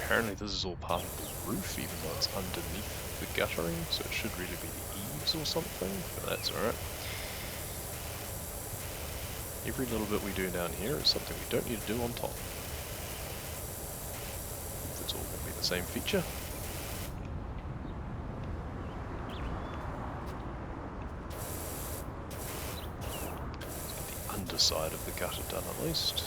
Apparently this is all part of the roof, even though it's underneath the guttering, so it should really be the eaves or something, but that's alright. Every little bit we do down here is something we don't need to do on top. It's all going to be the same feature. Let's get the underside of the gutter done at least.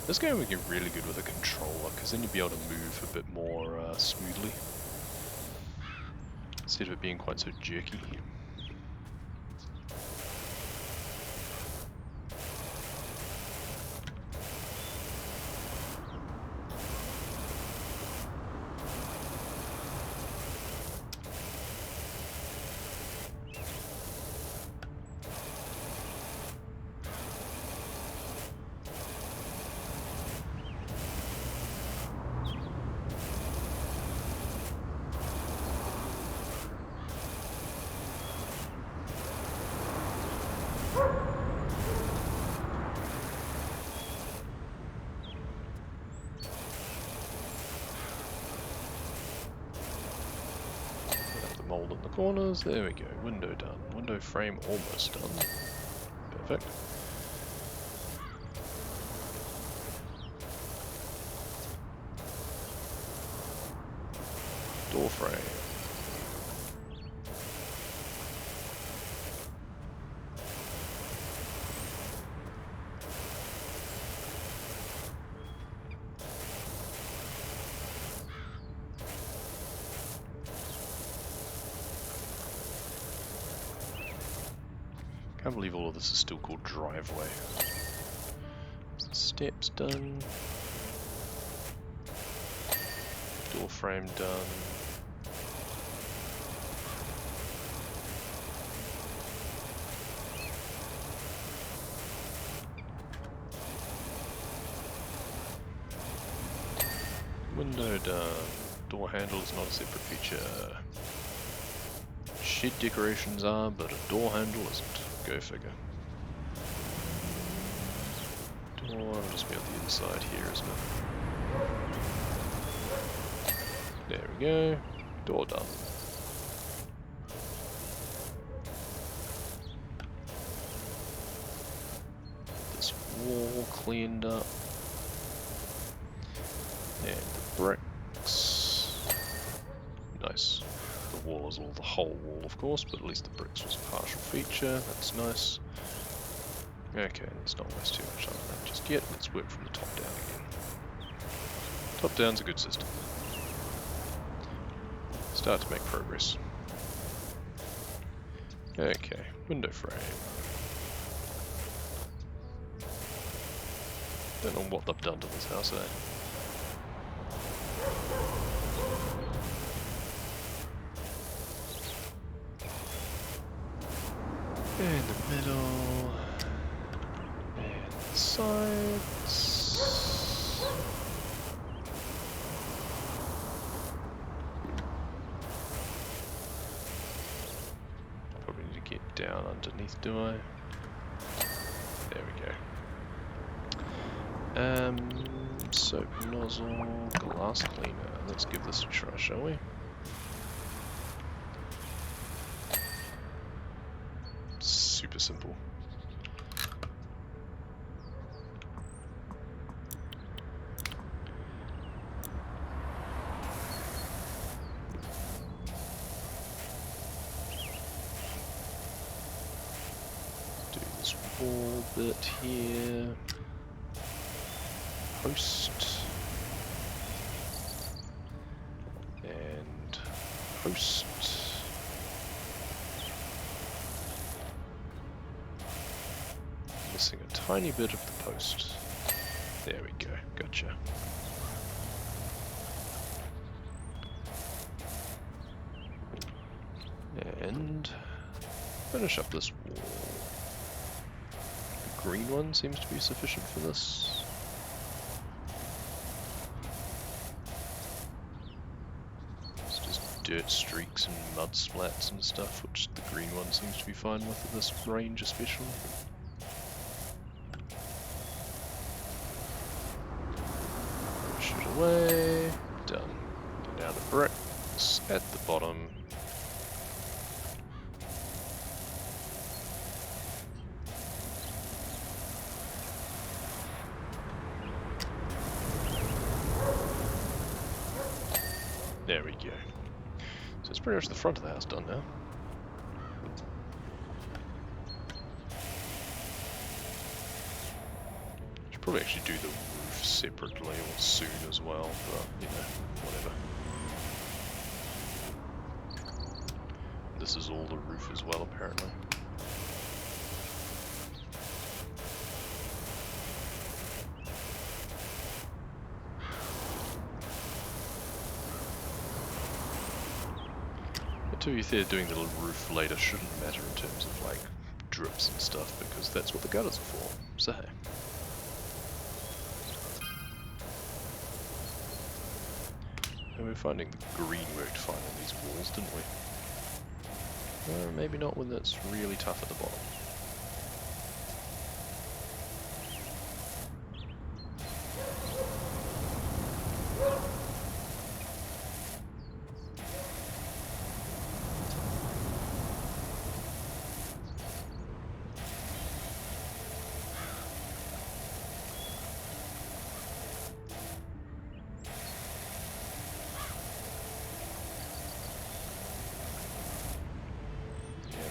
This game would get really good with a controller, because then you'd be able to move a bit more smoothly, instead of it being quite so jerky. Mold in the corners, there we go, window done. Window frame almost done. Perfect. Door frame. Can't believe all of this is still called driveway. Steps done. Door frame done. Window done. Door handle is not a separate feature. Shed decorations are, but a door handle isn't. Go figure. Door will just be on the inside here, isn't it? There we go. Door done. This wall cleaned up. And the bricks. Nice. The wall is all the whole wall, of course, but at least the bricks was a partial feature. That's nice. Okay, let's not waste too much time on that just yet. Let's work from the top down again. Top down's a good system. Start to make progress. Okay, window frame. Don't know what they've done to this house, eh? In the middle, and the sides. Probably need to get down underneath, do I? There we go. Soap nozzle, glass cleaner. Let's give this a try, shall we? Super simple. Do this wall bit here. post. And post. Missing a tiny bit of the post. There we go, gotcha. And finish up this wall. The green one seems to be sufficient for this. It's just dirt streaks and mud splats and stuff, which the green one seems to be fine with at this range especially. Push it away. Done. Now the bricks at the bottom. There we go. So it's pretty much the front of the house done now. Should probably actually do the roof separately or soon as well, but you know, whatever. This is all the roof as well, apparently. To be fair, doing the roof later shouldn't matter in terms of like drips and stuff, because that's what the gutters are for. So hey. And we're finding the green worked fine on these walls, didn't we? Maybe not when it's really tough at the bottom.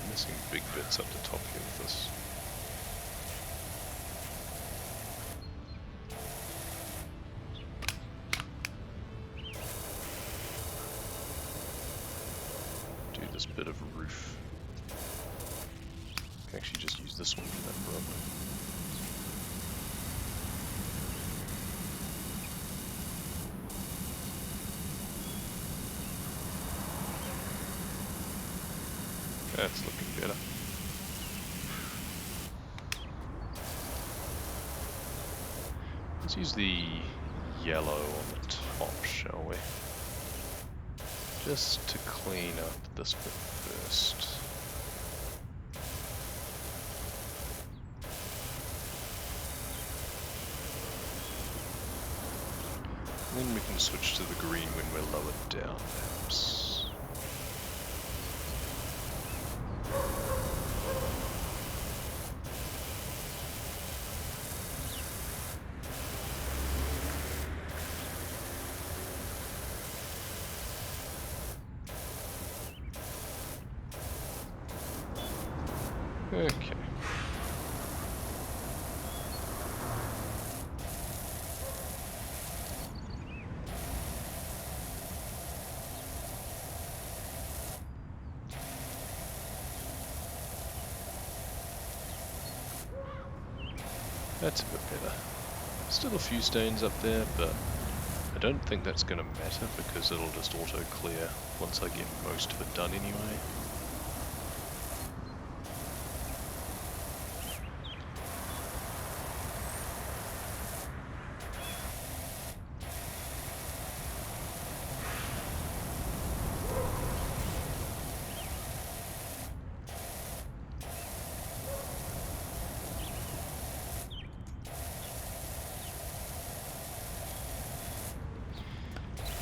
Missing big bits up the top here with this. Do this bit of roof. I can actually just use this one for that problem. That's looking better. Let's use the yellow on the top, shall we? Just to clean up this bit first. And then we can switch to the green when we're lowered down, perhaps. Okay. That's a bit better. Still a few stains up there, but I don't think that's going to matter because it'll just auto clear once I get most of it done anyway.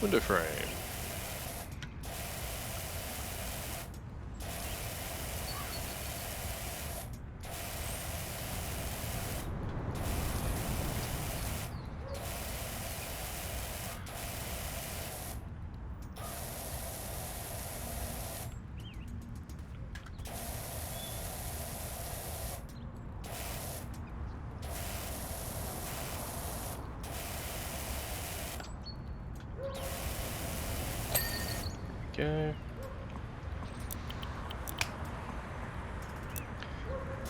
Window frame. go.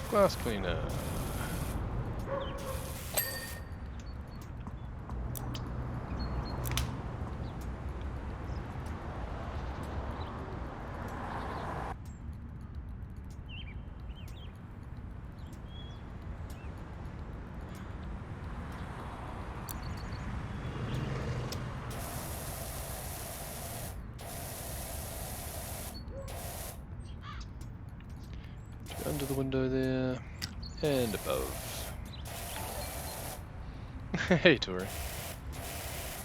Glass cleaner. Under the window there, and above. Hey Tori.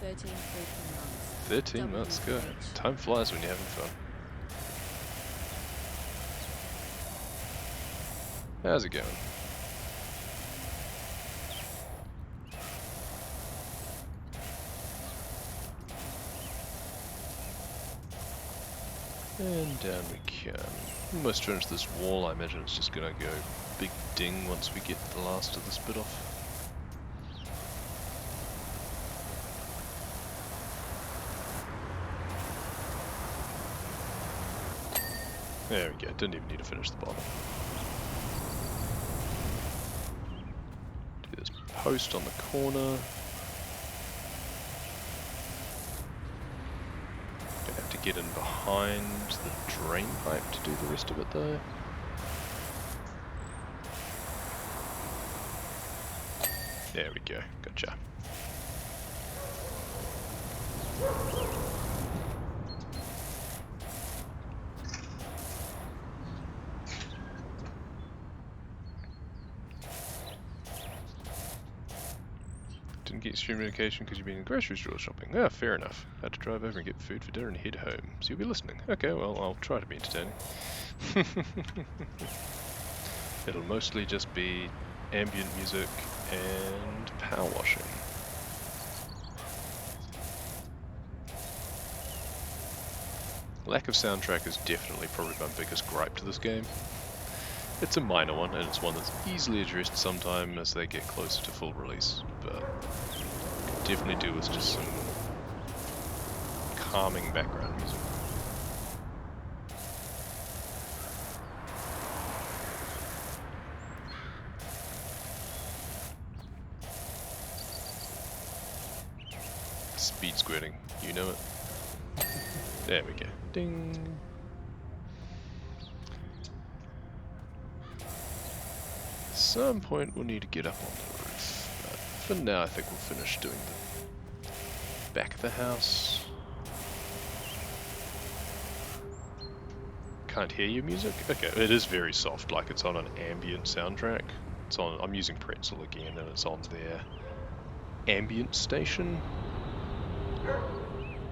13 freaking months. 13 months, good. Time flies when you're having fun. How's it going? And down we can. Almost finished this wall. I imagine it's just gonna go big ding once we get the last of this bit off. There we go, didn't even need to finish the bottom. Do this post on the corner. Gonna have to get in behind the drain pipe to do the rest of it though. There we go, gotcha. Didn't get stream notification because you've been in the grocery store shopping. Ah, fair enough. Had to drive over and get food for dinner and head home. So you'll be listening. Okay, well, I'll try to be entertaining. It'll mostly just be ambient music and power washing. Lack of soundtrack is definitely probably my biggest gripe to this game. It's a minor one, and it's one that's easily addressed sometime as they get closer to full release, but could definitely do with just some calming background music. Speed squirting, you know it. There we go. Ding! At some point we'll need to get up on the roof, but for now I think we'll finish doing the back of the house. Can't hear your music? Okay, it is very soft, like it's on an ambient soundtrack. It's on. I'm using Pretzel again, and it's on their ambient station.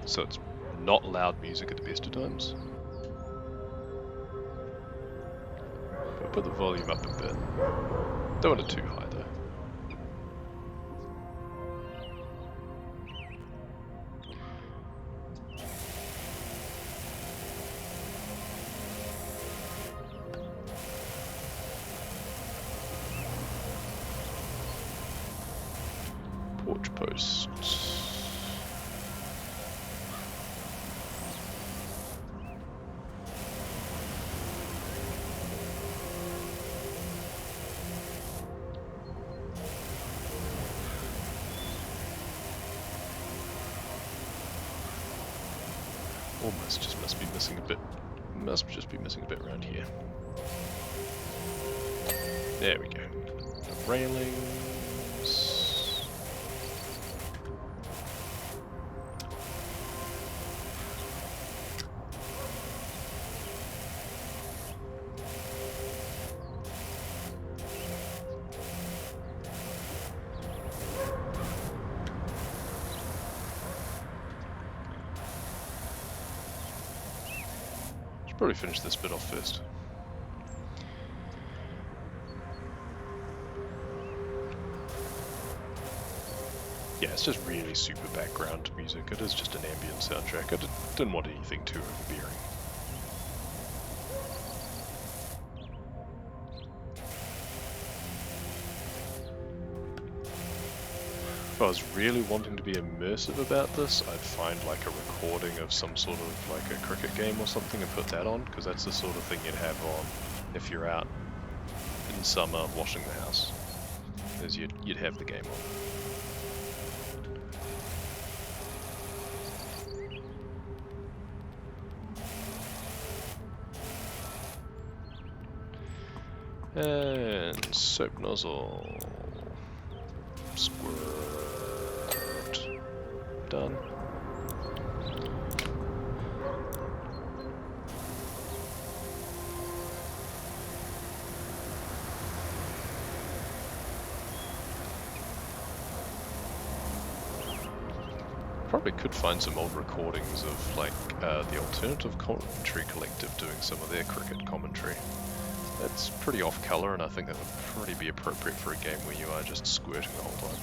So it's not loud music at the best of times. But put the volume up a bit. Don't want it too high though. Porch posts. Almost just must be missing a bit. Must just be missing a bit around here. There we go. The railings. Probably finish this bit off first. Yeah, it's just really super background music. It is just an ambient soundtrack. I didn't want anything too overbearing. I was really wanting to be immersive about this, I'd find like a recording of some sort of like a cricket game or something and put that on, because that's the sort of thing you'd have on if you're out in summer washing the house, is you'd have the game on. And soap nozzle. Squirt. Done. Probably could find some old recordings of like the Alternative Commentary Collective doing some of their cricket commentary. That's pretty off colour, and I think that would pretty be appropriate for a game where you are just squirting the whole time.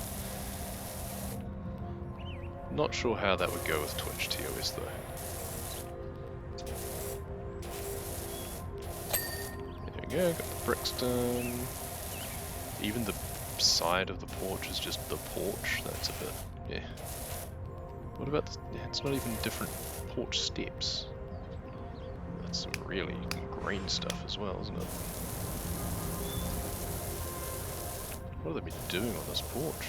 Not sure how that would go with Twitch TOS though. There we go, got the bricks done. Even the side of the porch is just the porch, that's a bit, yeah. What about, yeah, it's not even different porch steps. That's some really green stuff as well, isn't it? What have they been doing on this porch?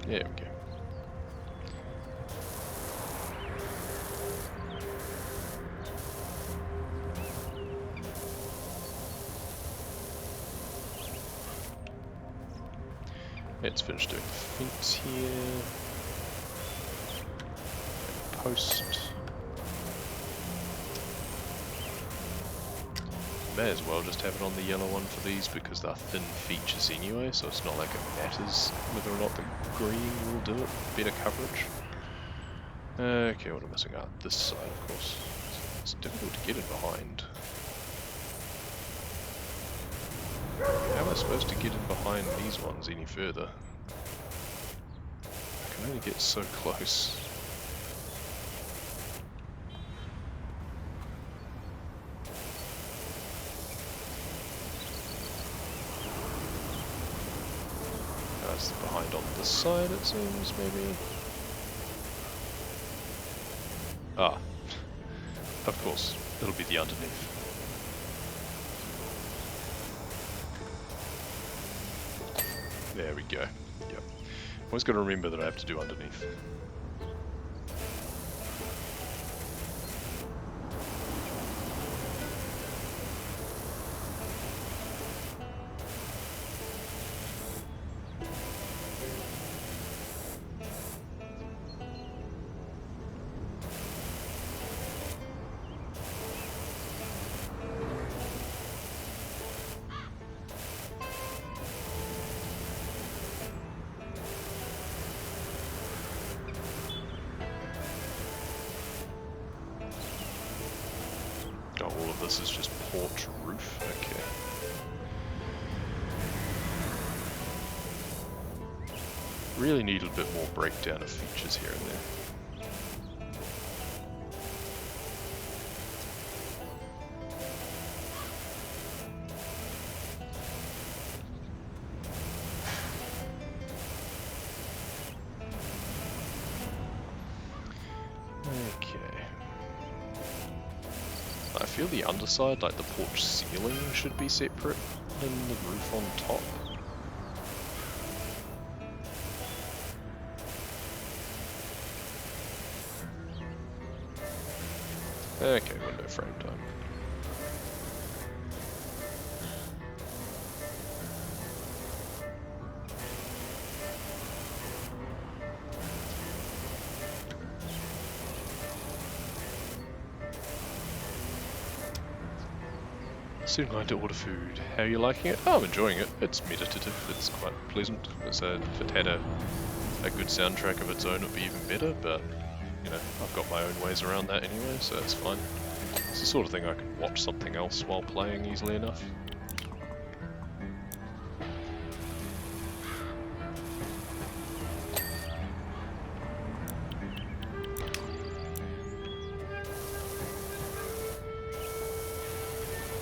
There we go. Let's finish doing the fence here. Post. May as well just have it on the yellow one for these because they're thin features anyway, so it's not like it matters whether or not the green will do it. Better coverage. Okay, what am I missing? Ah, this side, of course. It's difficult to get in behind. How am I supposed to get in behind these ones any further? I can only get so close. That's behind on this side, it seems, maybe. Ah, of course, it'll be the underneath. There we go. Yep. Always got to remember that I have to do underneath. All of this is just porch roof, okay. Really need a bit more breakdown of features here and there. I feel the underside, like the porch ceiling, should be separate than the roof on top. Okay, window frame time. Soon going to order food. How are you liking it? Oh, I'm enjoying it. It's meditative. It's quite pleasant. So if it had a good soundtrack of its own, it'd be even better. But you know, I've got my own ways around that anyway, so it's fine. It's the sort of thing I can watch something else while playing easily enough.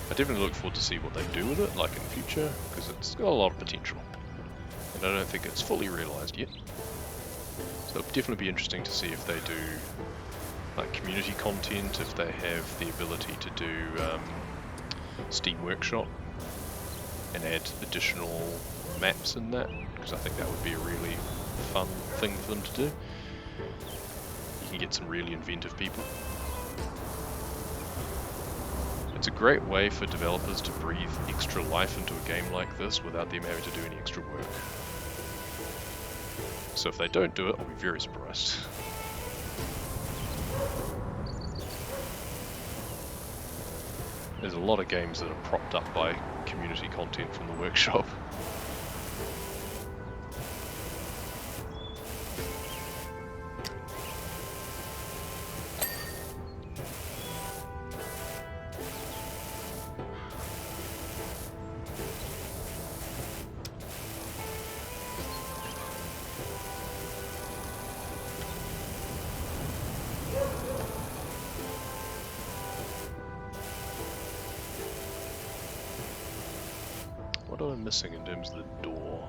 I definitely look forward to see what they do with it, like in the future, because it's got a lot of potential. And I don't think it's fully realised yet. So it'll definitely be interesting to see if they do like community content, if they have the ability to do Steam Workshop and add additional maps in that, because I think that would be a really fun thing for them to do. You can get some really inventive people. It's a great way for developers to breathe extra life into a game like this without them having to do any extra work. So if they don't do it, I'll be very surprised. There's a lot of games that are propped up by community content from the workshop. What am I missing in terms of the door?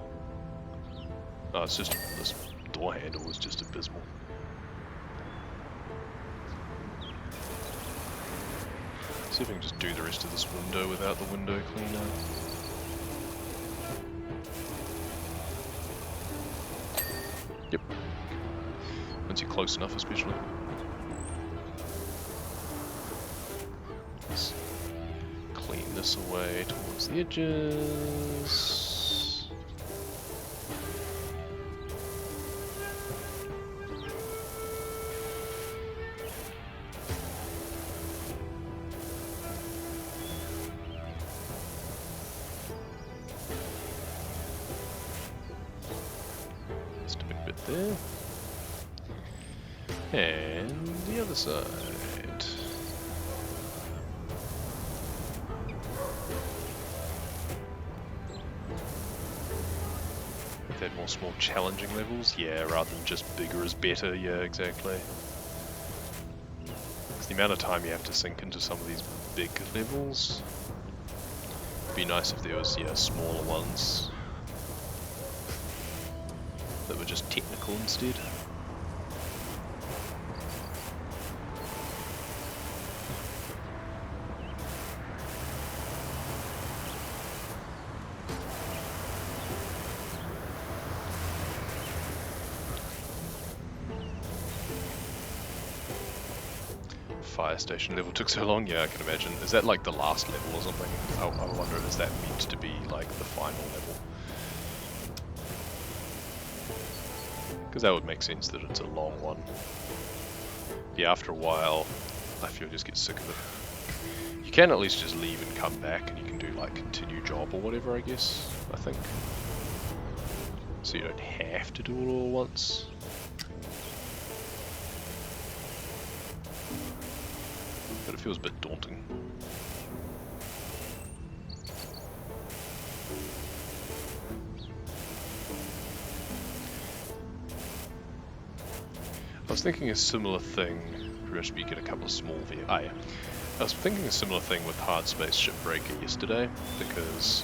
Oh, it's just this door handle was just abysmal. See if I can just do the rest of this window without the window cleaner. Yep. Once you're close enough, especially. Let's clean this away towards the edges. Just a bit there. And the other side. If they had more small challenging levels, yeah, rather than just bigger is better, yeah, exactly. Because the amount of time you have to sink into some of these big levels, it'd be nice if there was, yeah, smaller ones that were just technical instead. Fire station level took so long, yeah, I can imagine. Is that like the last level or something? I wonder, is that meant to be like the final level? Because that would make sense that it's a long one. Yeah, after a while, I feel just get sick of it. You can at least just leave and come back, and you can do like continue job or whatever, I guess, I think. So you don't have to do it all at once. But it feels a bit daunting. I was thinking a similar thing, you get a couple of small I was thinking a similar thing with Hard Space Shipbreaker yesterday, because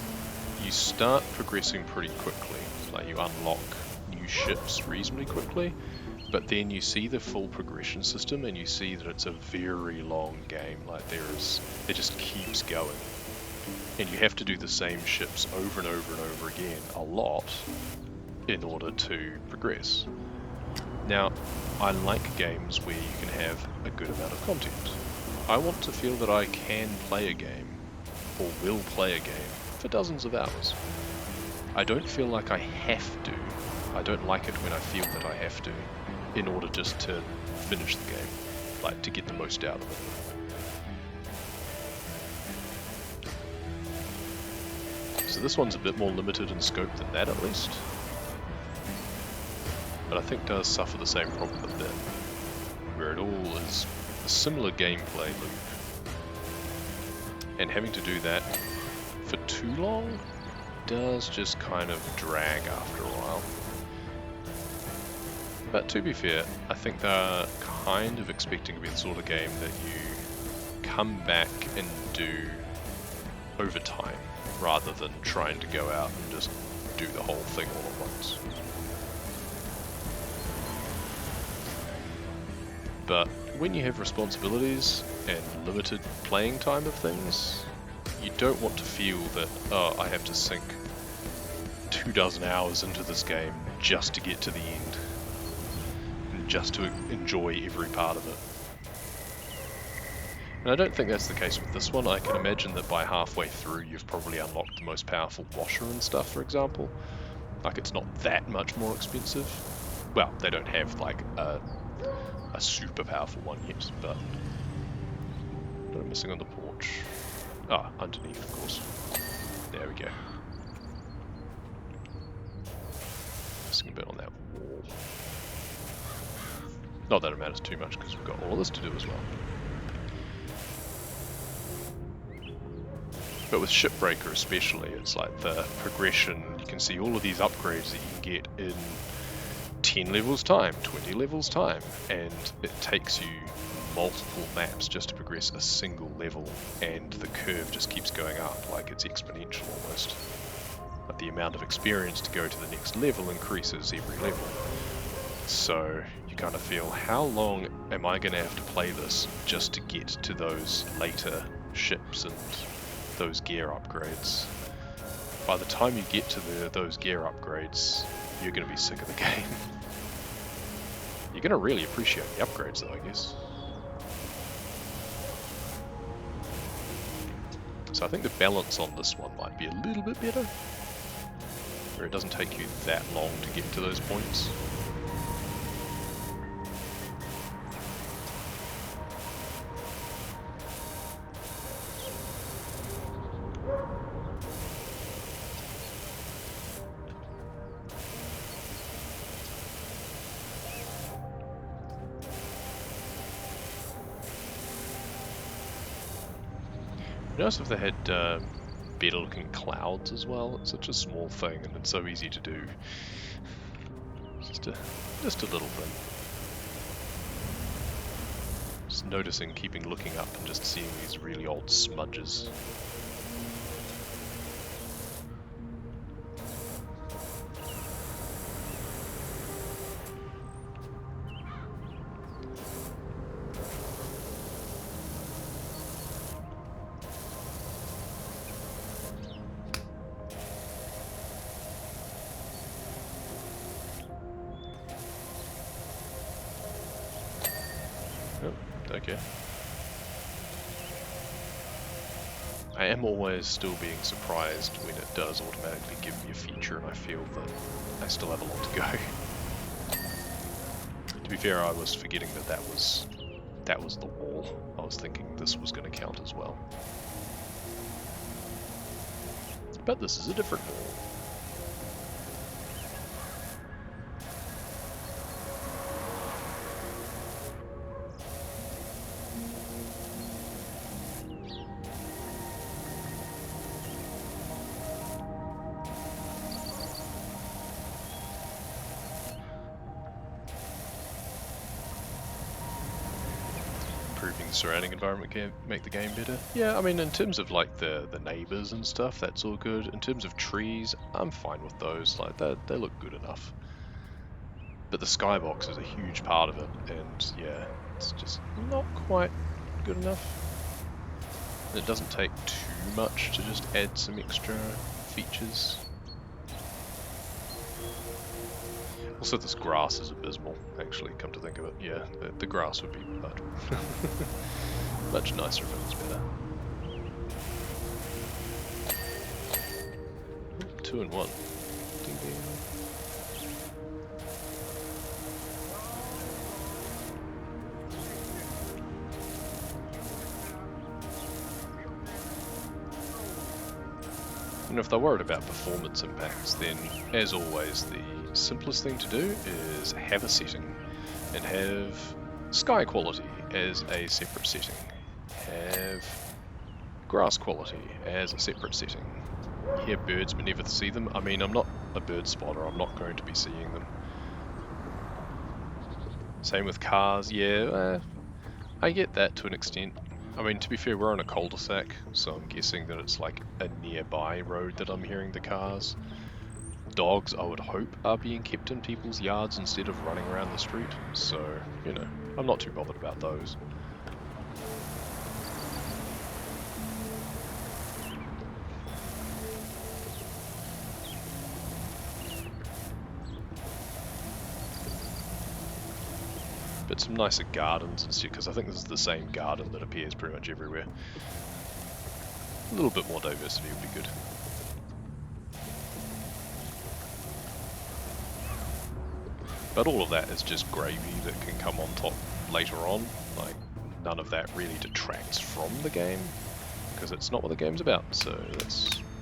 you start progressing pretty quickly, like you unlock new ships reasonably quickly, but then you see the full progression system and you see that it's a very long game, like it just keeps going. And you have to do the same ships over and over and over again, a lot, in order to progress. Now, I like games where you can have a good amount of content. I want to feel that I can play a game, or will play a game, for dozens of hours. I don't feel like I have to. I don't like it when I feel that I have to, in order just to finish the game, like to get the most out of it. So this one's a bit more limited in scope than that, at least. But I think does suffer the same problem with that, where it all is a similar gameplay loop. And having to do that for too long does just kind of drag after a while. But to be fair, I think they're kind of expecting to be the sort of game that you come back and do over time, rather than trying to go out and just do the whole thing all at once. But when you have responsibilities and limited playing time of things, you don't want to feel that, oh, I have to sink 24 hours into this game just to get to the end, and just to enjoy every part of it. And I don't think that's the case with this one. I can imagine that by halfway through you've probably unlocked the most powerful washer and stuff, for example. Like, it's not that much more expensive. Well, they don't have like a super powerful one yet, but what am I missing on the porch? Ah, underneath, of course. There we go. Missing a bit on that wall. Not that it matters too much because we've got all this to do as well. But with Shipbreaker especially, it's like the progression. You can see all of these upgrades that you can get in 10 levels time, 20 levels time, and it takes you multiple maps just to progress a single level, and the curve just keeps going up, like it's exponential almost. But the amount of experience to go to the next level increases every level. So you kind of feel, how long am I going to have to play this just to get to those later ships and those gear upgrades? By the time you get to those gear upgrades, you're going to be sick of the game. You're going to really appreciate the upgrades though, I guess. So I think the balance on this one might be a little bit better, where it doesn't take you that long to get to those points. Nice if they had better looking clouds as well. It's such a small thing and it's so easy to do. Just a little thing. Just noticing, keeping looking up and just seeing these really old smudges. Okay. I am always still being surprised when it does automatically give me a feature and I feel that I still have a lot to go. To be fair, I was forgetting that was the wall. I was thinking this was going to count as well. But this is a different wall. Surrounding environment can make the game better. Yeah, I mean, in terms of like the neighbors and stuff, that's all good. In terms of trees, I'm fine with those. Like they look good enough. But the skybox is a huge part of it, and yeah, it's just not quite good enough. And it doesn't take too much to just add some extra features. Also, this grass is abysmal, actually, come to think of it. Yeah, the grass would be much nicer if it was better. 2 and 1. Ding ding. And if they're worried about performance impacts, then, as always, the simplest thing to do is have a setting and have sky quality as a separate setting. Have grass quality as a separate setting. You hear birds but never see them. I mean, I'm not a bird spotter, I'm not going to be seeing them. Same with cars, yeah, I get that to an extent. I mean, to be fair, we're on a cul-de-sac, so I'm guessing that it's like a nearby road that I'm hearing the cars. Dogs, I would hope, are being kept in people's yards instead of running around the street, so, you know, I'm not too bothered about those. But some nicer gardens and shit, because I think this is the same garden that appears pretty much everywhere. A little bit more diversity would be good. But all of that is just gravy that can come on top later on. Like, none of that really detracts from the game, because it's not what the game's about, so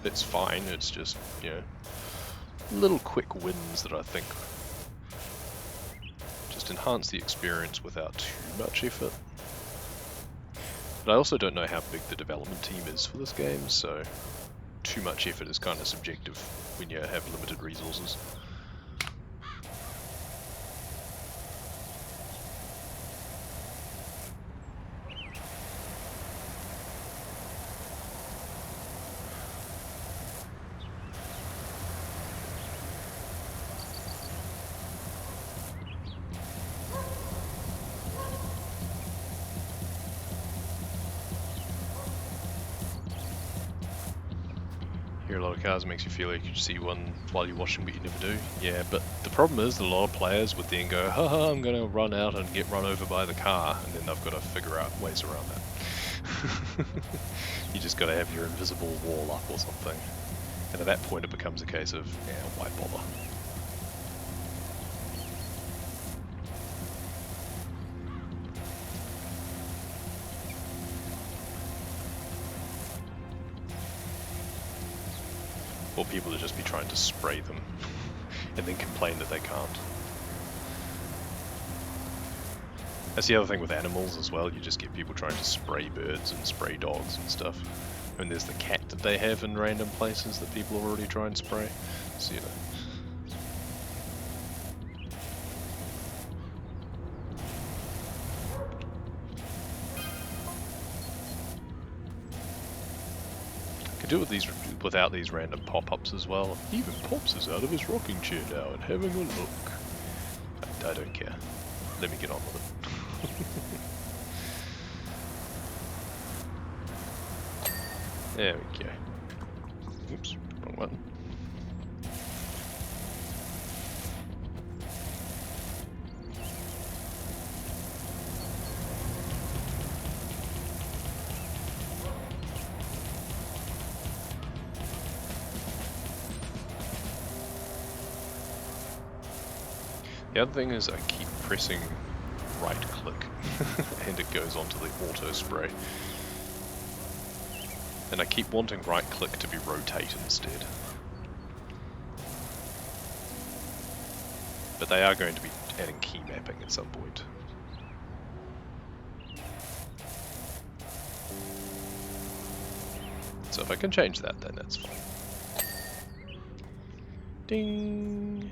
it's fine. It's just, you know, little quick wins that I think just enhance the experience without too much effort. But I also don't know how big the development team is for this game, so too much effort is kind of subjective when you have limited resources. Hear a lot of cars, makes you feel like you see one while you're watching, but you never do. Yeah, but the problem is that a lot of players would then go, haha, I'm going to run out and get run over by the car, and then they've got to figure out ways around that. You just got to have your invisible wall up or something. And at that point it becomes a case of, yeah, why bother? Or people to just be trying to spray them and then complain that they can't. That's the other thing with animals as well, you just get people trying to spray birds and spray dogs and stuff. And there's the cat that they have in random places that people already try and spray. So, you know. Could do with these without these random pop-ups as well. Even Pops is out of his rocking chair now and having a look. I don't care. Let me get on with it. There we go. Oops, wrong one. The other thing is I keep pressing right click and it goes onto the auto spray. And I keep wanting right click to be rotate instead. But they are going to be adding key mapping at some point. So if I can change that, then that's fine. Ding!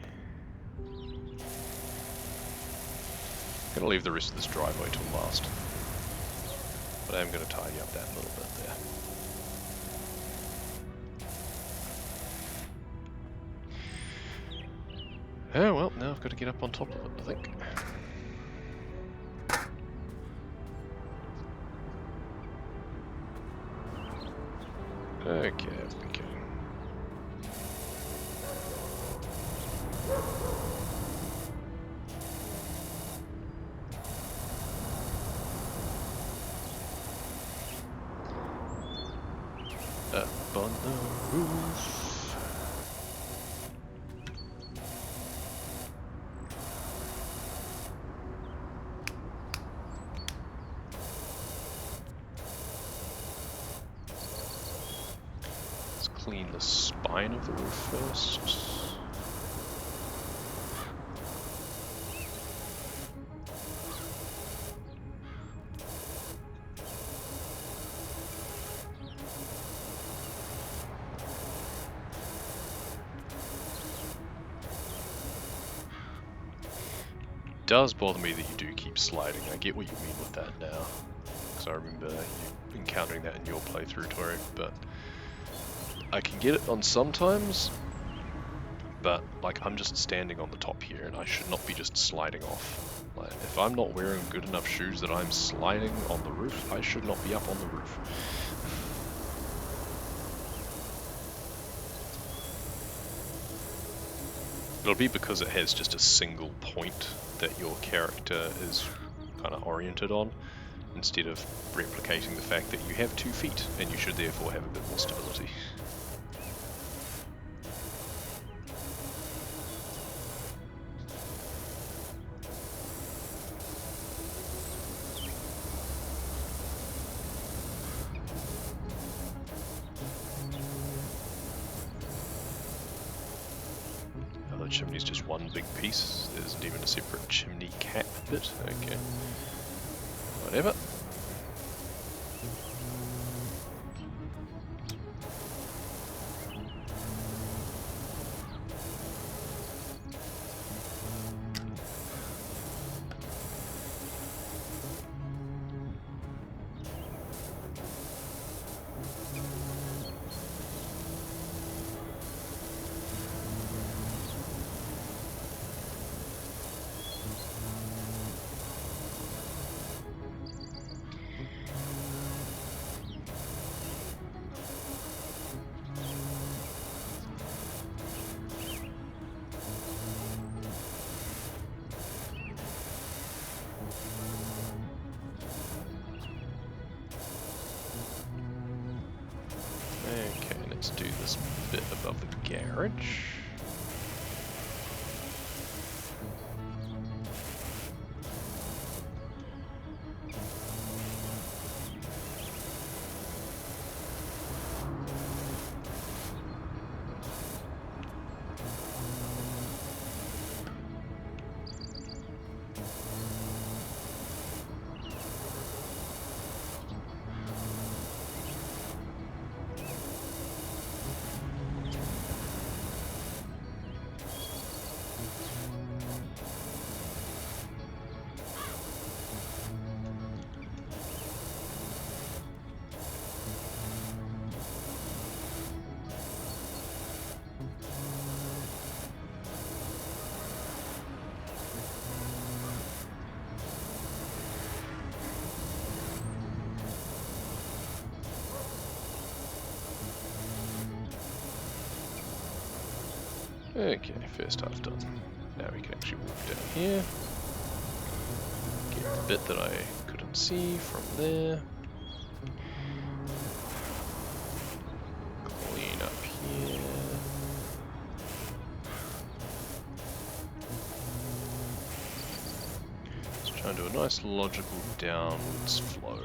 I'm going to leave the rest of this driveway till last. But I am going to tidy up that little bit there. Oh well, now I've got to get up on top of it, I think. Okay, okay. Up on the roof. Let's clean the spine of the roof first. It does bother me that you do keep sliding. I get what you mean with that now. because I remember you encountering that in your playthrough, Tori, but I can get it on sometimes, but like I'm just standing on the top here and I should not be just sliding off. Like, if I'm not wearing good enough shoes that I'm sliding on the roof, I should not be up on the roof. It'll be because it has just a single point that your character is kind of oriented on, instead of replicating the fact that you have 2 feet and you should therefore have a bit more stability. Oh, the chimney's just one big piece. There isn't even a separate chimney cap bit. Okay. Whatever. Okay, let's do this bit above the garage. Okay, first half done. Now we can actually walk down here. Get the bit that I couldn't see from there. Clean up here. Let's try and do a nice logical downwards flow.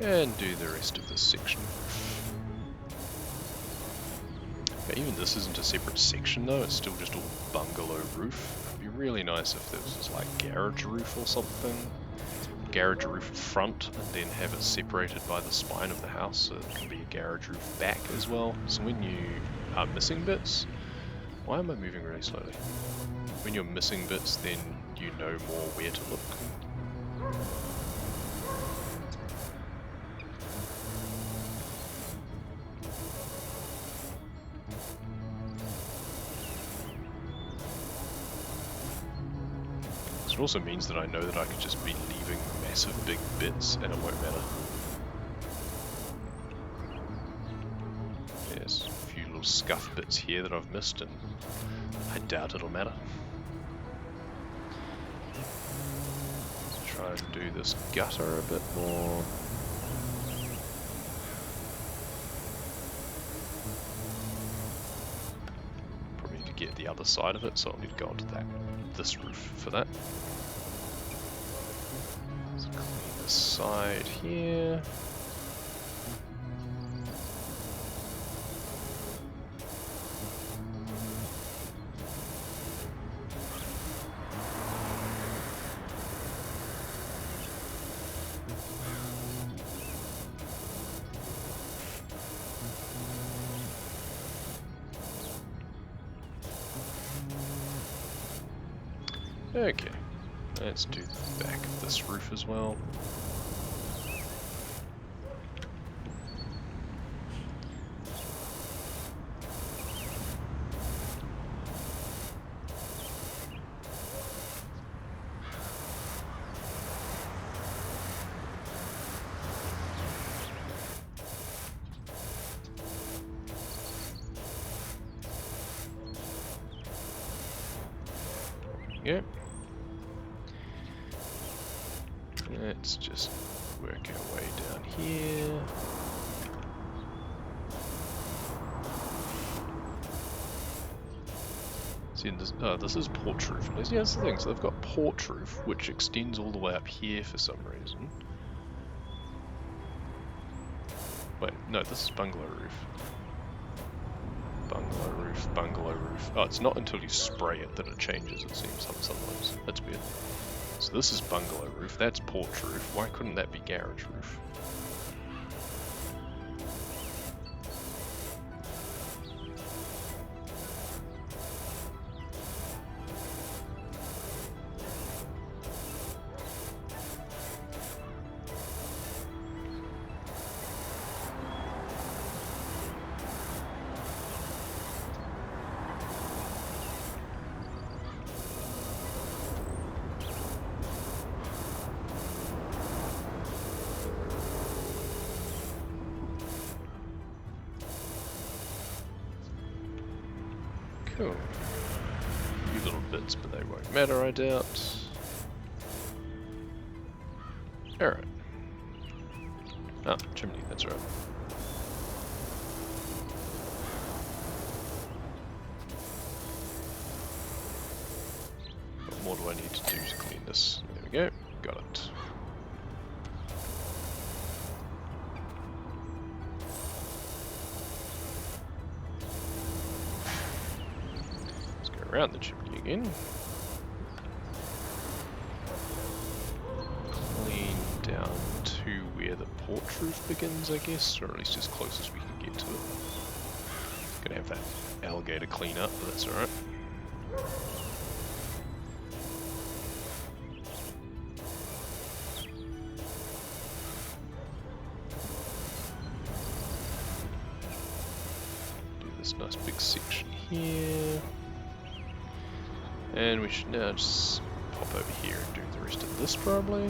And do the rest of this section. Okay, even this isn't a separate section though, it's still just all bungalow roof. It'd be really nice if there was this like garage roof or something. Garage roof front, and then have it separated by the spine of the house, so it can be a garage roof back as well. So when you are missing bits, why am I moving really slowly? When you're missing bits, then you know more where to look. It also means that I know that I could just be leaving massive big bits and it won't matter. There's a few little scuff bits here that I've missed and I doubt it'll matter. Let's try and do this gutter a bit more. Probably need to get the other side of it, so I'll need to go onto this roof for that. Let's clean this side here. Okay, let's do the back of this roof as well. Yep. Let's just work our way down here. See, this is porch roof. And yeah, that's the thing. So they've got porch roof, which extends all the way up here for some reason. Wait, no, this is bungalow roof. Bungalow roof, bungalow roof. Oh, it's not until you spray it that it changes, it seems, sometimes. That's weird. So this is bungalow roof, that's porch roof. Why couldn't that be garage roof? Cool. A few little bits, but they won't matter, I doubt. Alright. Ah, chimney, that's right. What more do I need to do to clean this? There we go, got it. Around the chimney again. Clean down to where the porch roof begins, I guess, or at least as close as we can get to it. Gonna have that alligator clean up, but that's alright. Do this nice big section here. And we should now just pop over here and do the rest of this probably.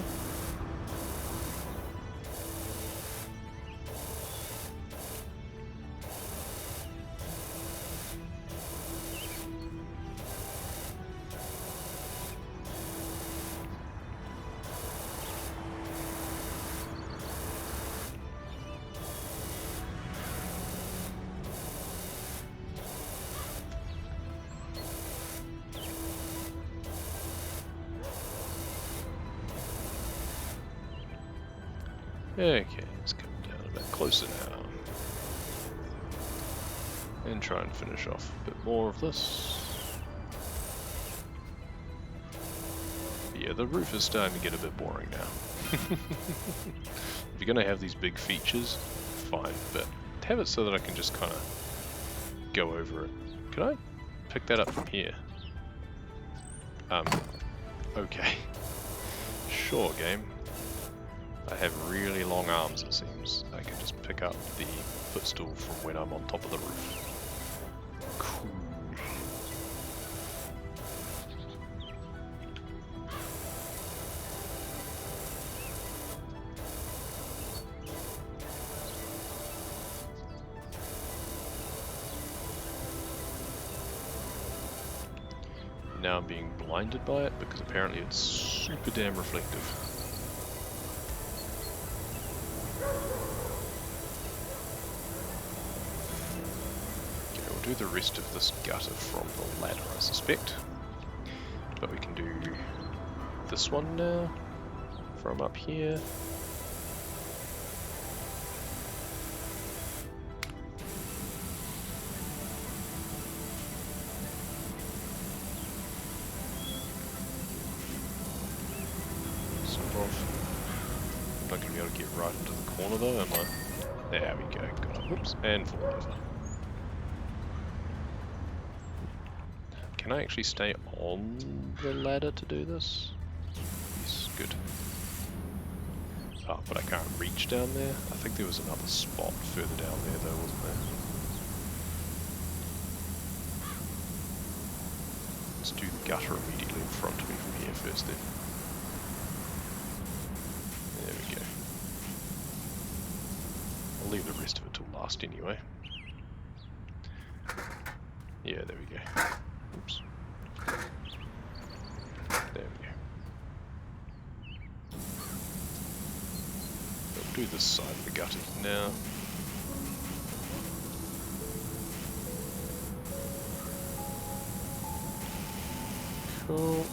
Okay, let's come down a bit closer now. And try and finish off a bit more of this. But yeah, the roof is starting to get a bit boring now. If you're going to have these big features, fine, but have it so that I can just kind of go over it. Can I pick that up from here? Okay. Sure, game. I have really long arms, it seems. I can just pick up the footstool from when I'm on top of the roof. Cool. Now I'm being blinded by it because apparently it's super damn reflective. Do the rest of this gutter from the ladder, I suspect. But we can do this one now from up here. Sort of. I'm not going to be able to get right into the corner though, am I? There we go, got it. Whoops, and fall over. Can I actually stay on the ladder to do this? Yes, good. Oh, but I can't reach down there? I think there was another spot further down there though, wasn't there? Let's do the gutter immediately in front of me from here first then. There we go. I'll leave the rest of it till last anyway. Yeah, there we go. Oops. There we go. I'll do this side of the gutter now. Cool.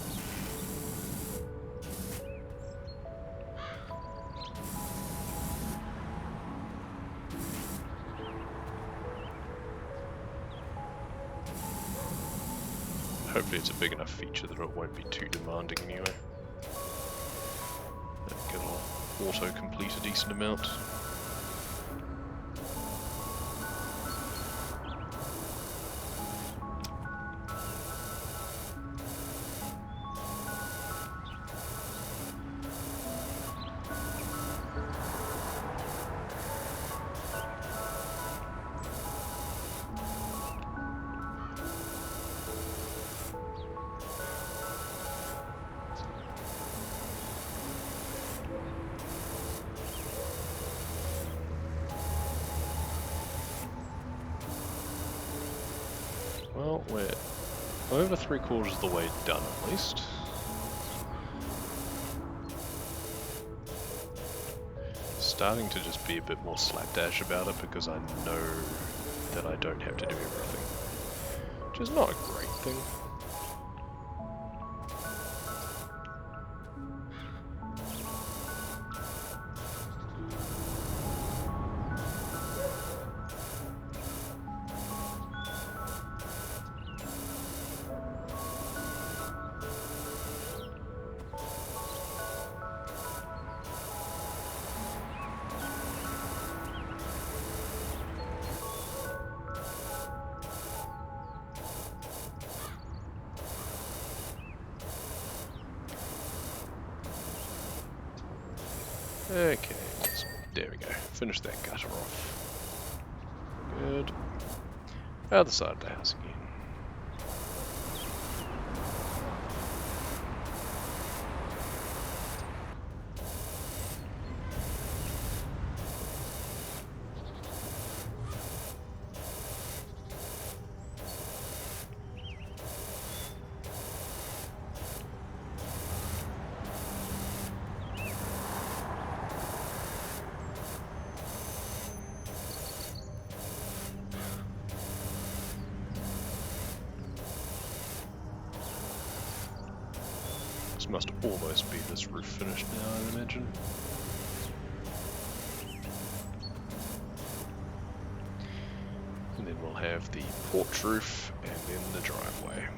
Hopefully it's a big enough feature that it won't be too demanding anyway. I think it'll auto-complete a decent amount. Well, we're over 3/4 of the way done at least. Starting to just be a bit more slapdash about it because I know that I don't have to do everything. Which is not a great thing. Okay, there we go. Finish that gutter off. Good. Other side of the house again. Must almost be this roof finished now, I imagine. And then we'll have the porch roof and then the driveway.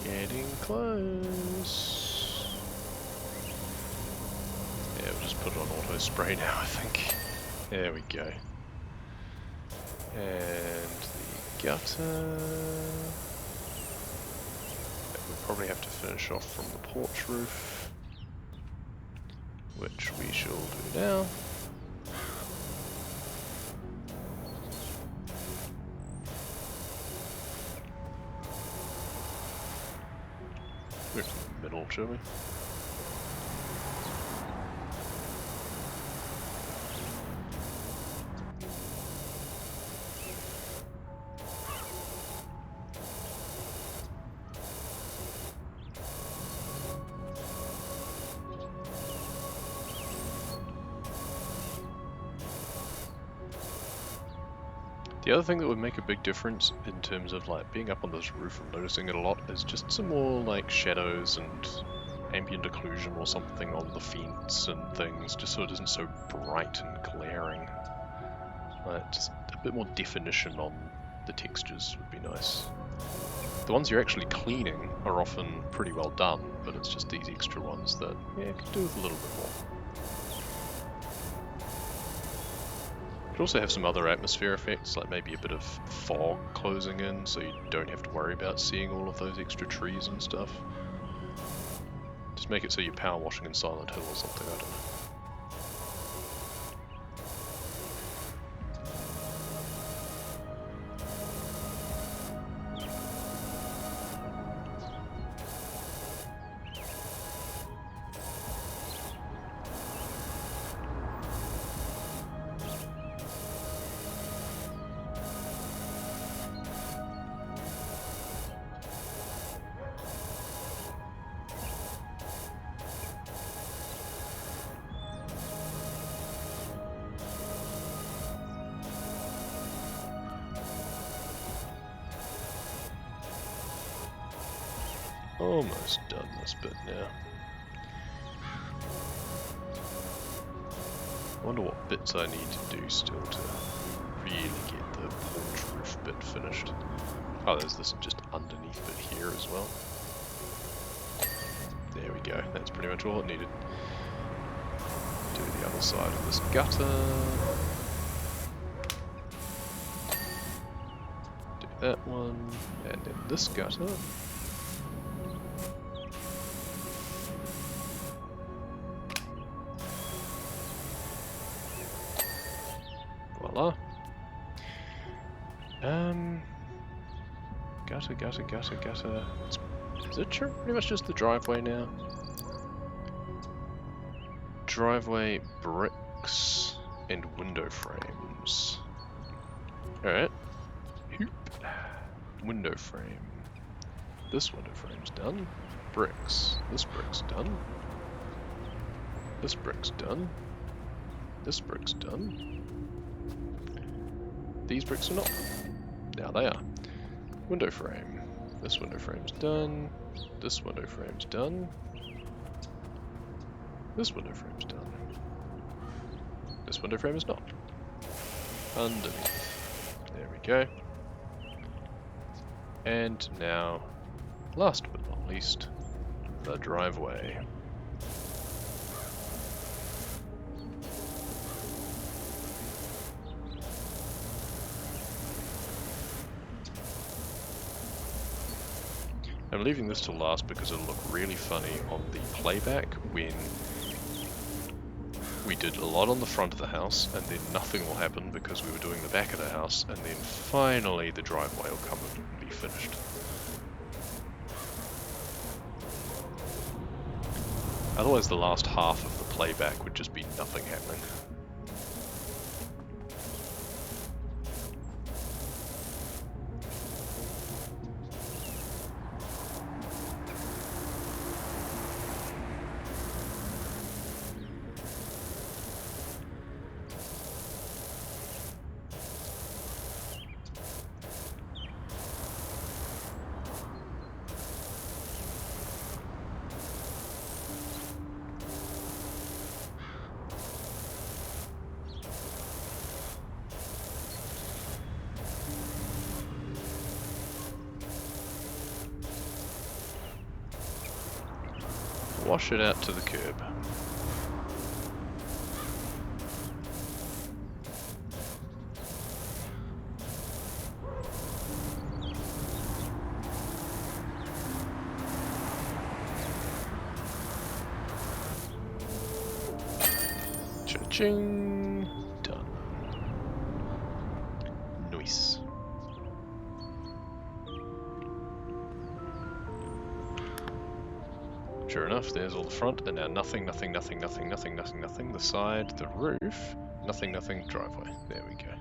Getting close. Yeah, we'll just put it on auto spray now, I think. There we go. And the gutter. We'll probably have to finish off from the porch roof, which we shall do now. Move to the middle, shall we? The other thing that would make a big difference in terms of like being up on this roof and noticing it a lot is just some more like shadows and ambient occlusion or something on the fence and things, just so it isn't so bright and glaring. Just a bit more definition on the textures would be nice. The ones you're actually cleaning are often pretty well done, but it's just these extra ones that, yeah, could do with a little bit more. Could also have some other atmosphere effects, like maybe a bit of fog closing in, so you don't have to worry about seeing all of those extra trees and stuff. Just make it so you're power washing in Silent Hill or something, I don't know. Almost done this bit now. I wonder what bits I need to do still to really get the porch roof bit finished. Oh, there's this just underneath bit here as well. There we go, that's pretty much all it needed. Do the other side of this gutter. Do that one, and then this gutter. Voila. Gutter. Is it pretty much just the driveway now? Driveway, bricks, and window frames. Alright. Hoop. Window frame. This window frame's done. Bricks. This brick's done. This brick's done. This brick's done. These bricks are not. Now they are. Window frame. This window frame's done. This window frame's done. This window frame's done. This window frame is not. Underneath. There we go. And now, last but not least, the driveway. I'm leaving this to last because it'll look really funny on the playback when we did a lot on the front of the house and then nothing will happen because we were doing the back of the house, and then finally the driveway will come and be finished. Otherwise the last half of the playback would just be nothing happening. Wash it out to the curb. Cha-ching! Done. Nice. Sure enough, there's all the front, and now nothing, the side, the roof, nothing, driveway. There we go.